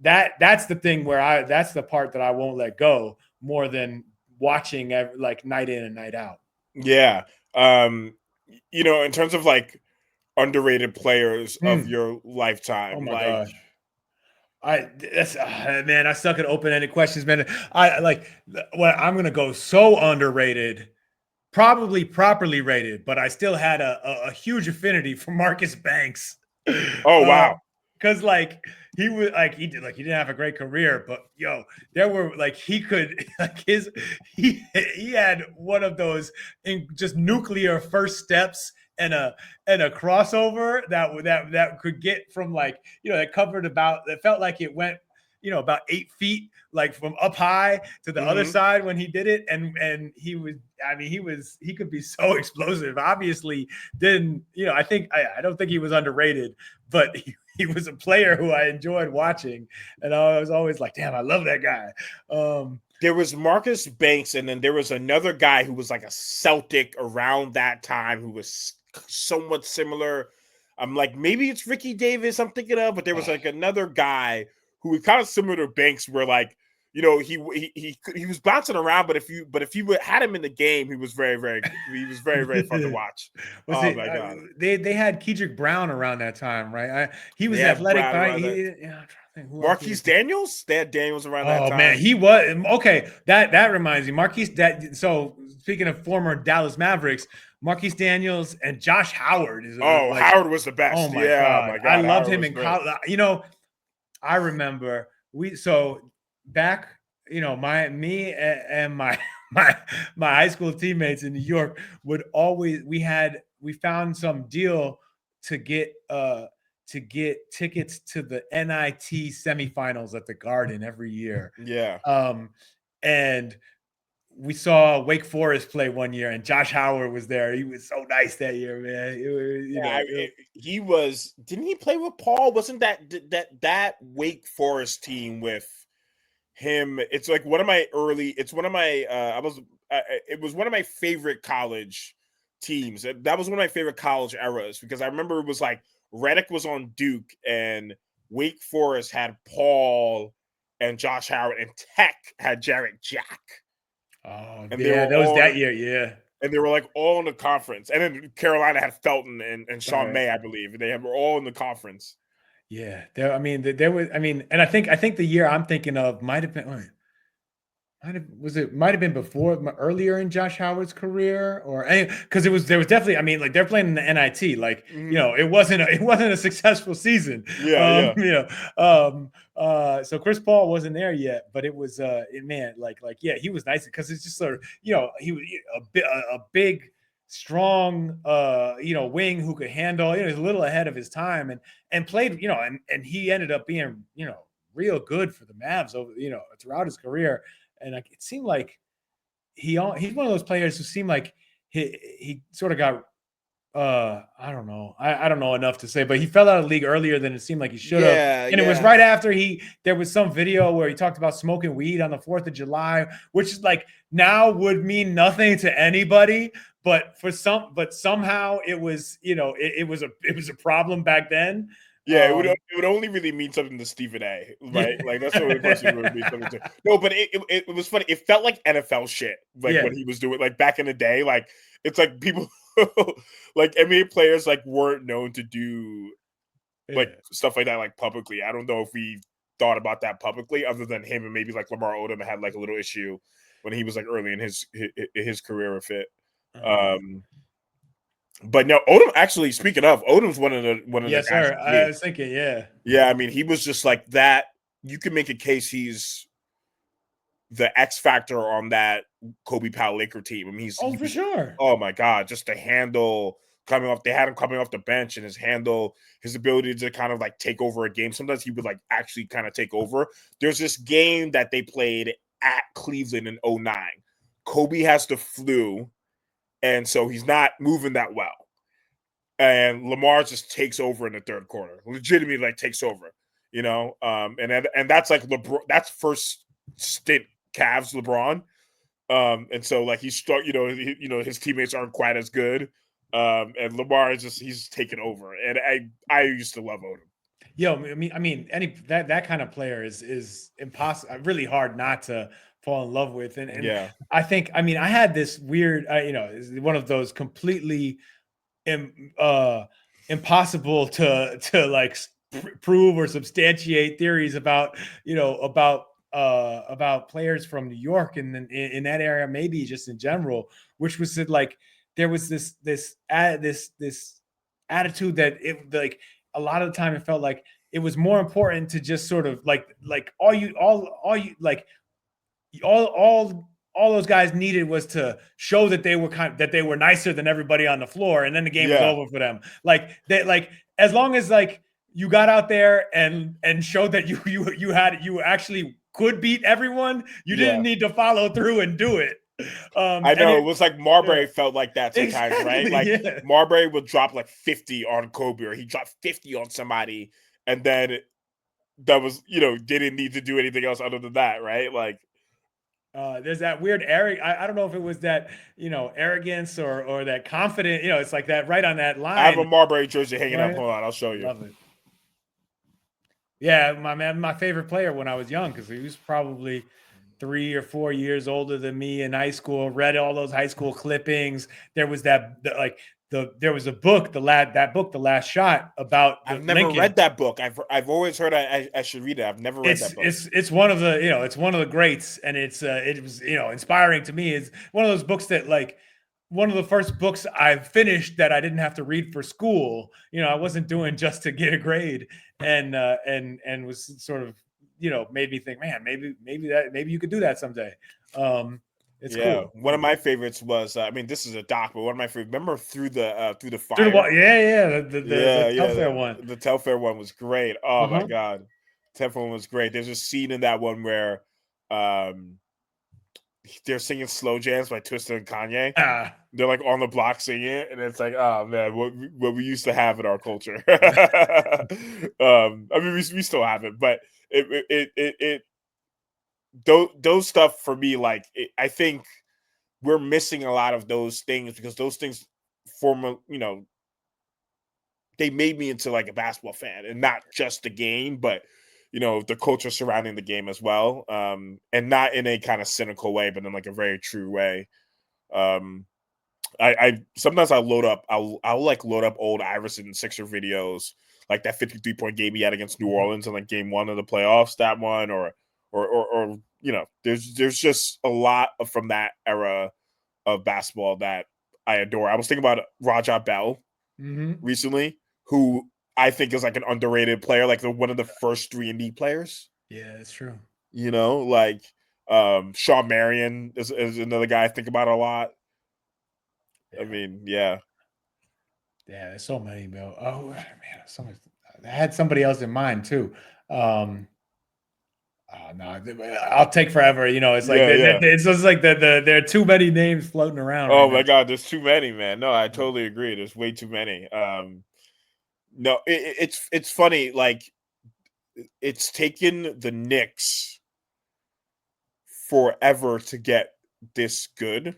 that's the thing where that's the part that I won't let go more than watching like night in and night out. Yeah. In terms of like underrated players of your lifetime, oh my God. Man, I suck at open-ended questions, man. I'm gonna go so underrated, probably properly rated, but I still had a huge affinity for Marcus Banks. Oh wow. Because like he didn't have a great career, but there were like he had one of those just nuclear first steps and a crossover that could get from like, that covered that felt like it went about 8 feet, like from up high to the other side when he did it. And he could be so explosive. Obviously didn't, I don't think he was underrated, but he was a player who I enjoyed watching. And I was always like, damn, I love that guy. There was Marcus Banks, and then there was another guy who was like a Celtic around that time who was somewhat similar. I'm like, maybe it's Ricky Davis I'm thinking of, but there was like another guy who was kind of similar to Banks, where like, he was bouncing around, but if you had him in the game, he was very, very fun to watch. My God. They had Kedrick Brown around that time, right? He was athletic. Marquise Daniels? They had Daniels around that time. Oh man, he was okay. That reminds me, Marquise. So speaking of former Dallas Mavericks, Marquise Daniels and Josh Howard Howard was the best. Oh my God. I loved him in college. I remember back, me and my high school teammates in New York would always, we found some deal to get tickets to the NIT semifinals at the Garden every year. Yeah. And we saw Wake Forest play one year, and Josh Howard was there. He was so nice that year, man. He was. Didn't he play with Paul? Wasn't that Wake Forest team with him? It's like one of my early. It's one of my. It was one of my favorite college teams. That was one of my favorite college eras, because I remember it was like Redick was on Duke, and Wake Forest had Paul and Josh Howard, and Tech had Jarrett Jack. Oh, and yeah, that was that year, yeah. And they were like all in the conference. And then Carolina had Felton and Sean May, I believe. They were all in the conference. Yeah. There was, and I think the year I'm thinking of might have been earlier in Josh Howard's career, or because there was definitely, like they're playing in the NIT, like it wasn't a successful season. So Chris Paul wasn't there yet, but it was he was nice, because it's just sort of he was a big, strong wing who could handle, he was a little ahead of his time, and played and he ended up being real good for the Mavs over throughout his career. And like, it seemed like he's one of those players who seemed like he sort of got I don't know. I don't know enough to say, but he fell out of the league earlier than it seemed like he should have. And it was right after there was some video where he talked about smoking weed on the 4th of July, which is like now would mean nothing to anybody, but somehow it was, it was a problem back then. Yeah, it would only really mean something to Stephen A. Right? Like that's the only person it would mean something to. No, but it was funny. It felt like NFL shit, like when he was doing, like back in the day. Like it's like people like NBA players like weren't known to do like stuff like that like publicly. I don't know if we thought about that publicly, other than him and maybe like Lamar Odom had like a little issue when he was like early in his career with it. But no, Odom actually. Speaking of, Odom's one of the Yes, guys. sir. I was thinking, Yeah. I mean, he was just like that. You can make a case he's the X factor on that Kobe Powell Laker team. I mean, he for was, sure. oh my God, just the handle coming off. They had him coming off the bench, and his handle, his ability to kind of like take over a game. Sometimes he would like actually kind of take over. There's this game that they played at Cleveland in 2009. Kobe has the flu, and so he's not moving that well. And Lamar just takes over in the third quarter. Legitimately, like takes over, you know. And that's like LeBron. That's first stint Cavs LeBron. And so like he's start, his teammates aren't quite as good. And Lamar is he's taken over. And I used to love Odom. Yo, I mean, any that kind of player is impossible, really hard not to fall in love with. And Yeah. I think, I mean, I had this weird, one of those completely impossible to like prove or substantiate theories about about players from New York and in that area, maybe just in general, which was that like there was this attitude that it like a lot of the time it felt like it was more important to just sort of like all you like all those guys needed was to show that they were that they were nicer than everybody on the floor, and then the game was over for them. Like that, like as long as like you got out there and showed that you actually could beat everyone, you didn't need to follow through and do it. I know it was like Marbury felt like that sometimes, right? Like Marbury would drop like 50 on Kobe, or he dropped 50 on somebody, and then that was didn't need to do anything else other than that, right? Like. There's that weird I don't know if it was that arrogance or that confident, it's like that right on that line. I have a Marbury jersey hanging up. Hold on, I'll show you. Love it. Yeah, my favorite player when I was young, because he was probably 3 or 4 years older than me in high school. Read all those high school clippings. There was there was a book, The Last Shot, about I've never read that book. I've always heard I should read it. I've never read that book. It's one of the it's one of the greats, and it was inspiring to me. It's one of those books that like one of the first books I finished that I didn't have to read for school. I wasn't doing just to get a grade, and was sort of made me think, man, maybe you could do that someday. It's cool. One of my favorites was, I mean, this is a doc, but one of my favorites. Remember through the fire? The Telfair one. The Telfair one was great. Oh my God, Telfair one was great. There's a scene in that one where, they're singing slow jams by Twista and Kanye. They're like on the block singing it, and it's like, oh man, what we used to have in our culture. I mean, we still have it, but it those stuff for me, like I think we're missing a lot of those things, because those things form they made me into like a basketball fan, and not just the game, but the culture surrounding the game as well, and not in a kind of cynical way, but in like a very true way. I sometimes I'll load up old Iverson Sixer videos, like that 53-point game he had against New Orleans in like game 1 of the playoffs, that one, or there's just a lot from that era of basketball that I adore. I was thinking about Raja Bell recently, who I think is like an underrated player, like one of the first 3-and-D players. Yeah, that's true. Like Shawn Marion is another guy I think about a lot. Yeah. I mean, yeah, there's so many, Bill. Oh man, I had somebody else in mind too. No, I'll take forever. It's like it's just like there are too many names floating around. Oh my God, there's too many, man. No, I totally agree. There's way too many. No, it's funny. Like, it's taken the Knicks forever to get this good,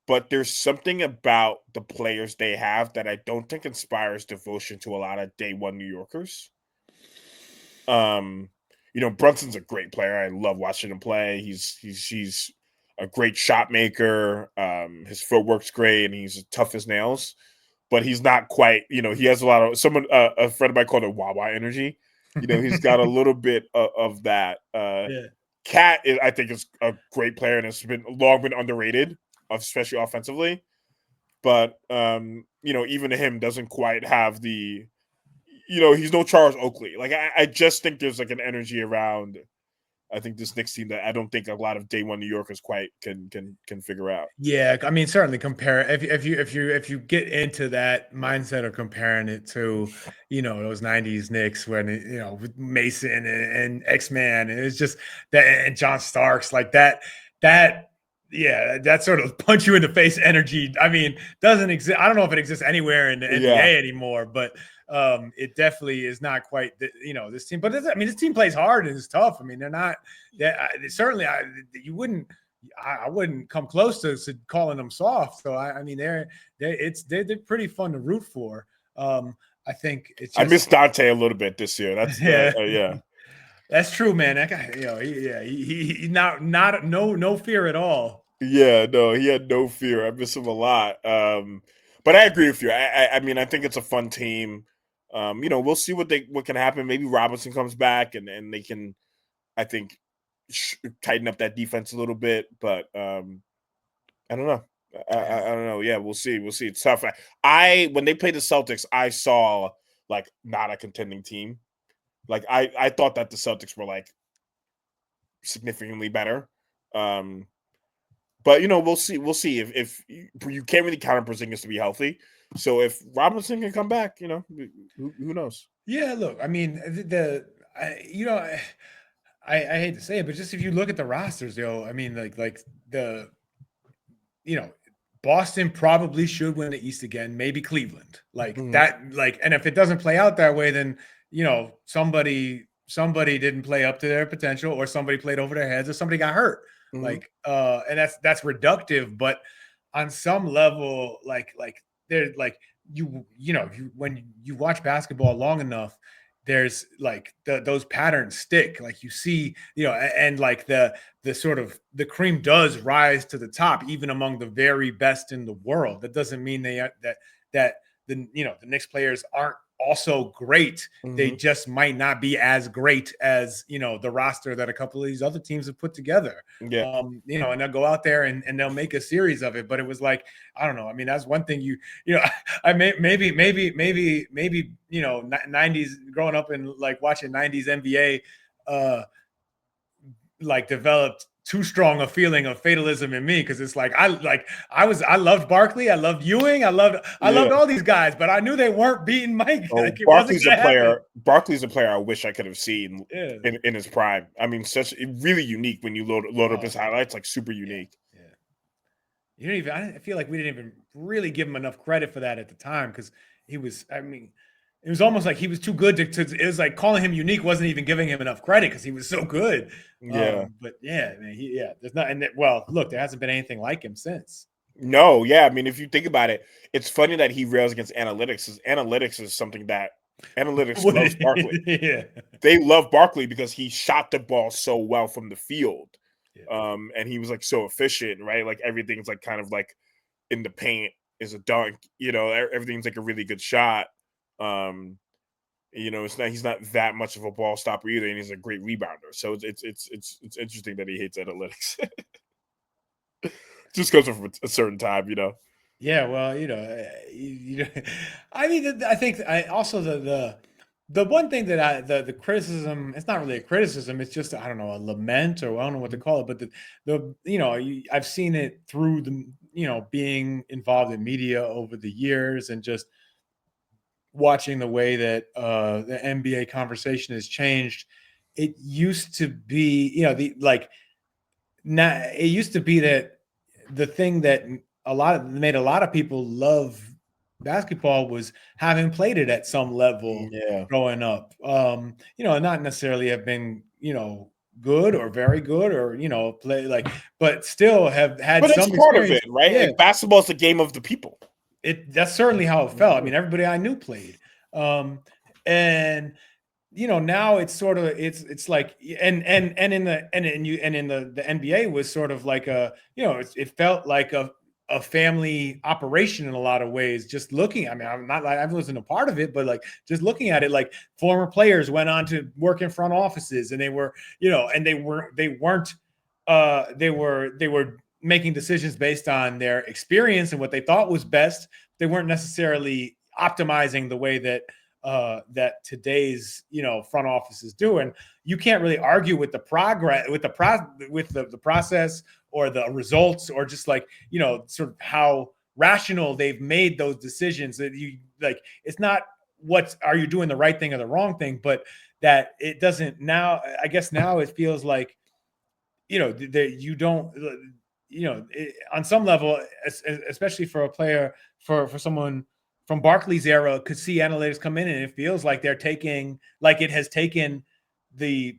but there's something about the players they have that I don't think inspires devotion to a lot of day one New Yorkers. Brunson's a great player. I love watching him play. He's a great shot maker. His footwork's great, and he's tough as nails. But he's not quite, he has a lot of a friend of mine called it Wawa energy. He's got a little bit of that. Yeah. Cat, I think, is a great player and has long been underrated, especially offensively. But even him doesn't quite have the, he's no Charles Oakley. Like I just think there's like an energy around. I think this Knicks team that I don't think a lot of day one New Yorkers quite can figure out. Yeah, I mean, certainly compare if you get into that mindset of comparing it to those '90s Knicks when with Mason and X-Man, and it's just that, and John Starks, like that yeah, that sort of punch you in the face energy. I mean, doesn't exist. I don't know if it exists anywhere in the NBA anymore, but it definitely is not quite this team. But this team plays hard and it's tough. I mean, they're not. Certainly, you wouldn't. I wouldn't come close to calling them soft. So I mean, they're pretty fun to root for. I think it's. I miss Dante a little bit this year. That's yeah. That's true, man. That guy, he no fear at all. Yeah, no, he had no fear. I miss him a lot. But I agree with you. I mean, I think it's a fun team. We'll see what can happen. Maybe Robinson comes back and they can, I think, tighten up that defense a little bit. But I don't know. I don't know. Yeah, we'll see. It's tough. When they played the Celtics, I saw like not a contending team. Like I thought that the Celtics were like significantly better. But we'll see. We'll see if you can't really count on Porzingis to be healthy. So if Robinson can come back, who knows? Yeah, look, I mean, I hate to say it, but just if you look at the rosters, I mean, like the Boston probably should win the East again, maybe Cleveland. Like that, and if it doesn't play out that way, then somebody didn't play up to their potential, or somebody played over their heads, or somebody got hurt. And that's reductive, but on some level, they're like when you watch basketball long enough, there's like those patterns stick. Like you see, and like the sort of the cream does rise to the top, even among the very best in the world. That doesn't mean that the Knicks players aren't also great. They just might not be as great as the roster that a couple of these other teams have put together. Yeah. And they'll go out there and they'll make a series of it. But it was like, I don't know. I mean, that's one thing I maybe 90s growing up and like watching 90s NBA like developed too strong a feeling of fatalism in me, because it's like I loved Barkley, I loved Ewing, I loved all these guys, but I knew they weren't beating Mike. Like, Barkley's a player. Barkley's a player I wish I could have seen in his prime. I mean, such really unique when you load up his highlights, like super unique. Yeah. I feel like we didn't even really give him enough credit for that at the time, because he was. I mean, it was almost like he was too good to. It was like calling him unique wasn't even giving him enough credit because he was so good. Yeah, but yeah, man, there's not. And look, there hasn't been anything like him since. No, yeah, I mean, if you think about it, it's funny that he rails against analytics. Analytics is something that analytics loves Barkley. Yeah, they love Barkley because he shot the ball so well from the field, and he was like so efficient, right? Like everything's like kind of like in the paint is a dunk. Everything's like a really good shot. He's not that much of a ball stopper either, and he's a great rebounder. So it's interesting that he hates analytics. Just comes from a certain time, Yeah, well, I mean, I think also the one thing that the criticism, it's not really a criticism, it's just, I don't know, a lament, or I don't know what to call it, but I've seen it through being involved in media over the years, and just watching the way that the NBA conversation has changed. It used to be, it used to be that the thing that made a lot of people love basketball was having played it at some level growing up. Not necessarily have been, good or very good, or play but still have had some part of it, right? Yeah. Like, basketball is the game of the people. That's certainly how it felt. I mean, everybody I knew played. And now it's sort of it's like and in the NBA was sort of like it felt like a family operation in a lot of ways. Just looking, I mean, I wasn't a part of it, but like just looking at it, like former players went on to work in front offices, and they were, and they weren't they were making decisions based on their experience and what they thought was best. They weren't necessarily optimizing the way that that today's front offices do, and you can't really argue with the progress with the process or the results, or just like sort of how rational they've made those decisions. That you like, it's not what are you doing the right thing or the wrong thing, but that it doesn't now. I guess now it feels like that you don't on some level, especially for a player, for someone from Barkley's era, could see analytics come in, and it feels like it has taken the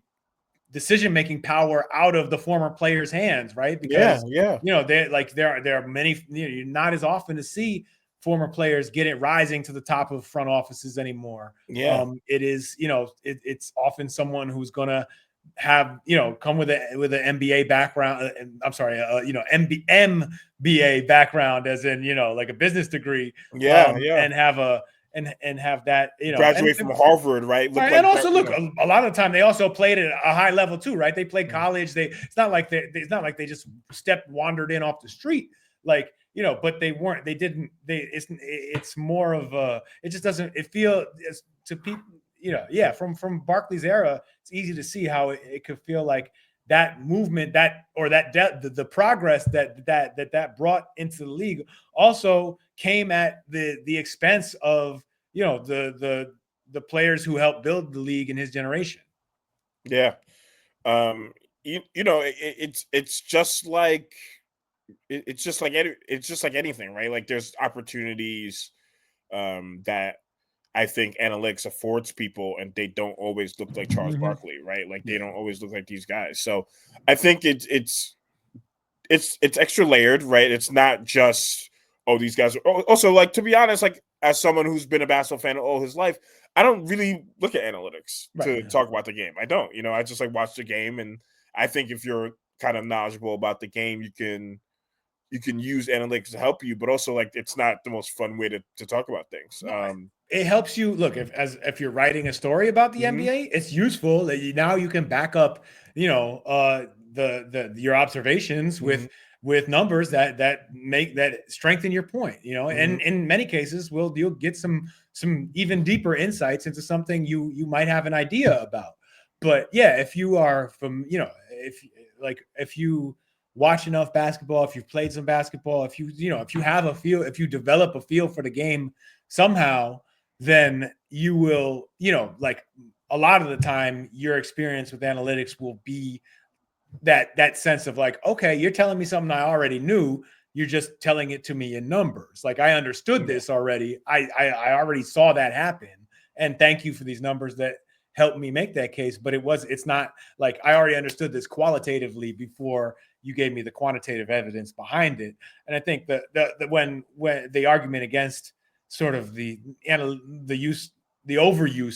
decision-making power out of the former players' hands, right? Because there are many, you're not as often to see former players get it rising to the top of front offices anymore. It is, it's often someone who's gonna have come with an MBA background. I'm sorry, MBA background, as in like a business degree. And have and have that graduate from Harvard, right? And also look, a lot of the time they also played at a high level too, right? They played college. It's not like they just wandered in off the street, like but it's more of a, it just doesn't, it feel to people, from Barkley's era, it's easy to see how it could feel like that movement, the progress that brought into the league also came at the expense of the players who helped build the league in his generation. Yeah. It's just like anything, right? Like there's opportunities that I think analytics affords people, and they don't always look like Charles Barkley, right? Like they don't always look like these guys. So I think it's extra layered, right? It's not just these guys. Also, like, to be honest, like as someone who's been a basketball fan all his life, I don't really look at analytics to talk about the game. I don't. I just like watch the game, and I think if you're kind of knowledgeable about the game, you can use analytics to help you, but also like it's not the most fun way to talk about things. It helps you look, if you're writing a story about the NBA, it's useful that now you can back up your observations with numbers that strengthen your point, and in many cases you'll get some even deeper insights into something you might have an idea about. But yeah, if you are from if you watch enough basketball, if you've played some basketball, if you have a feel, if you develop a feel for the game somehow, then you will, like a lot of the time, your experience with analytics will be that sense of like, okay, you're telling me something I already knew. You're just telling it to me in numbers. Like I understood this already. I already saw that happen. And thank you for these numbers that helped me make that case. But it's not like I already understood this qualitatively before you gave me the quantitative evidence behind it. And I think that when the argument against sort of the overuse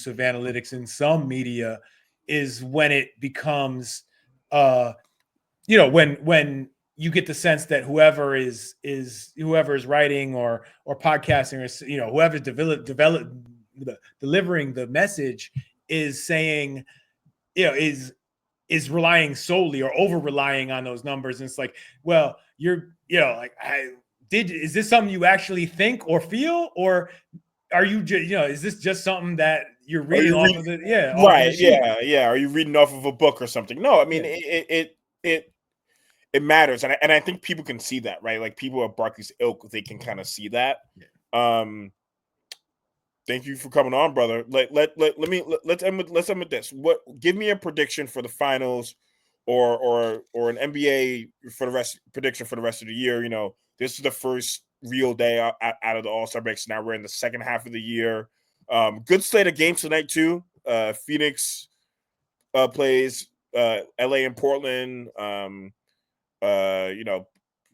of analytics in some media is when it becomes when you get the sense that whoever is writing or podcasting, or whoever's delivering the message is saying is relying solely or over relying on those numbers. And it's like, well, you're like, is this something you actually think or feel, or are you just is this just something that you're reading off of it? Are you reading off of a book or something? No, I mean it matters, and I think people can see that, right? Like people at Barkley's ilk, they can kind of see that. Thank you for coming on, brother. Let's end with this. Give me a prediction for the finals, or an NBA prediction for the rest of the year. This is the first real day out of the All-Star break. So now we're in the second half of the year. Good slate of games tonight too. Phoenix plays LA and Portland.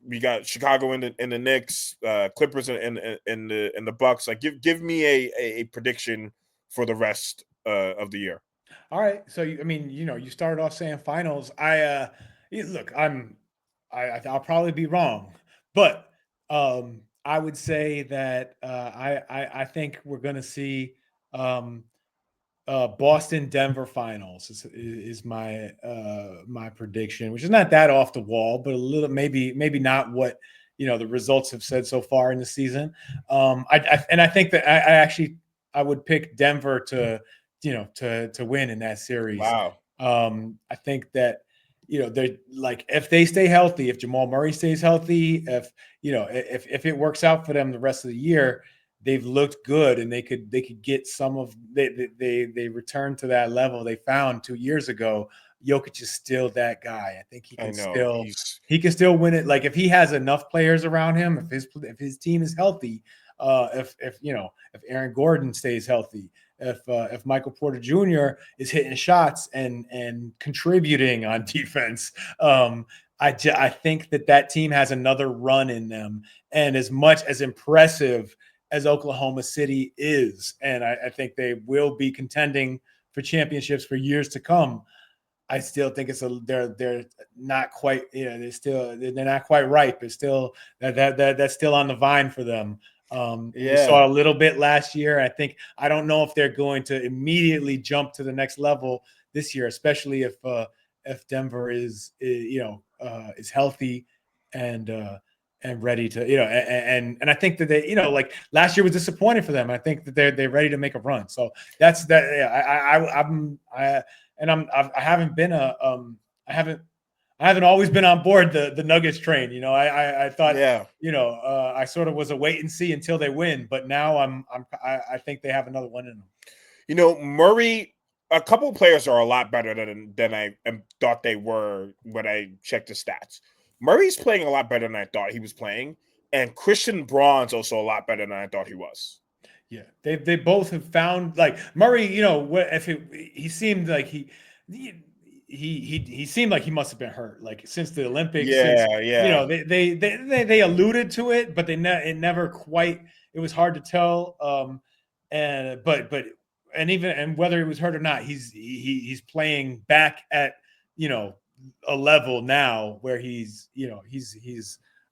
We got Chicago in the Knicks, Clippers in the Bucks. Like give me a prediction for the rest of the year. All right. So I mean, you started off saying finals. Look, I'll probably be wrong, but I would say that I think we're going to see um, Boston Denver finals is my prediction, which is not that off the wall, but a little maybe not what the results have said so far in the season. I think that I would pick Denver to win in that series. Wow. I think that they're like, if they stay healthy, if Jamal Murray stays healthy, if it works out for them the rest of the year, they've looked good, and they could get some of they return to that level they found 2 years ago. Jokic is still that guy. I think I know he can still win it. Like, if he has enough players around him, if his team is healthy, if Aaron Gordon stays healthy, if Michael Porter Jr. is hitting shots and contributing on defense, I think that team has another run in them. And as much as impressive as Oklahoma City is, and I think they will be contending for championships for years to come, I still think they're not quite, they're not quite ripe. It's still that's still on the vine for them. We saw a little bit last year. I don't know if they're going to immediately jump to the next level this year, especially if Denver is healthy and ready to, and I think that they, like last year was disappointing for them. I think that they're ready to make a run. So that's that. Yeah, I haven't been I haven't always been on board the Nuggets train. I thought, I sort of was a wait and see until they win, but now I think they have another one in them. Murray, a couple of players are a lot better than I thought they were when I checked the stats. Murray's playing a lot better than I thought he was playing, and Christian Braun's also a lot better than I thought he was. Yeah, they both have found, like, Murray. He seemed like he seemed like he must have been hurt, like, since the Olympics. Yeah. They alluded to it, but it never quite. It was hard to tell. And whether he was hurt or not, he's playing back at a level now where he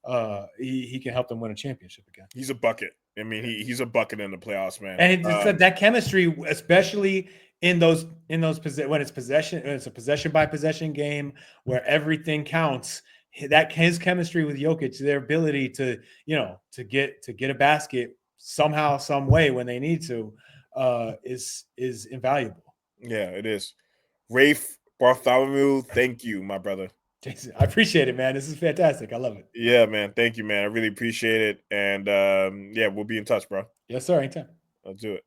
can help them win a championship again. He's a bucket. I mean, he's a bucket in the playoffs, man. And it's that chemistry, especially when it's a possession by possession game where everything counts. That his chemistry with Jokic, their ability to get a basket somehow, some way when they need to, is invaluable. Yeah, it is. Rafe Bartholomew, thank you, my brother. Jayson, I appreciate it, man. This is fantastic. I love it. Yeah, man. Thank you, man. I really appreciate it. And we'll be in touch, bro. Yes, sir. Anytime. I'll do it.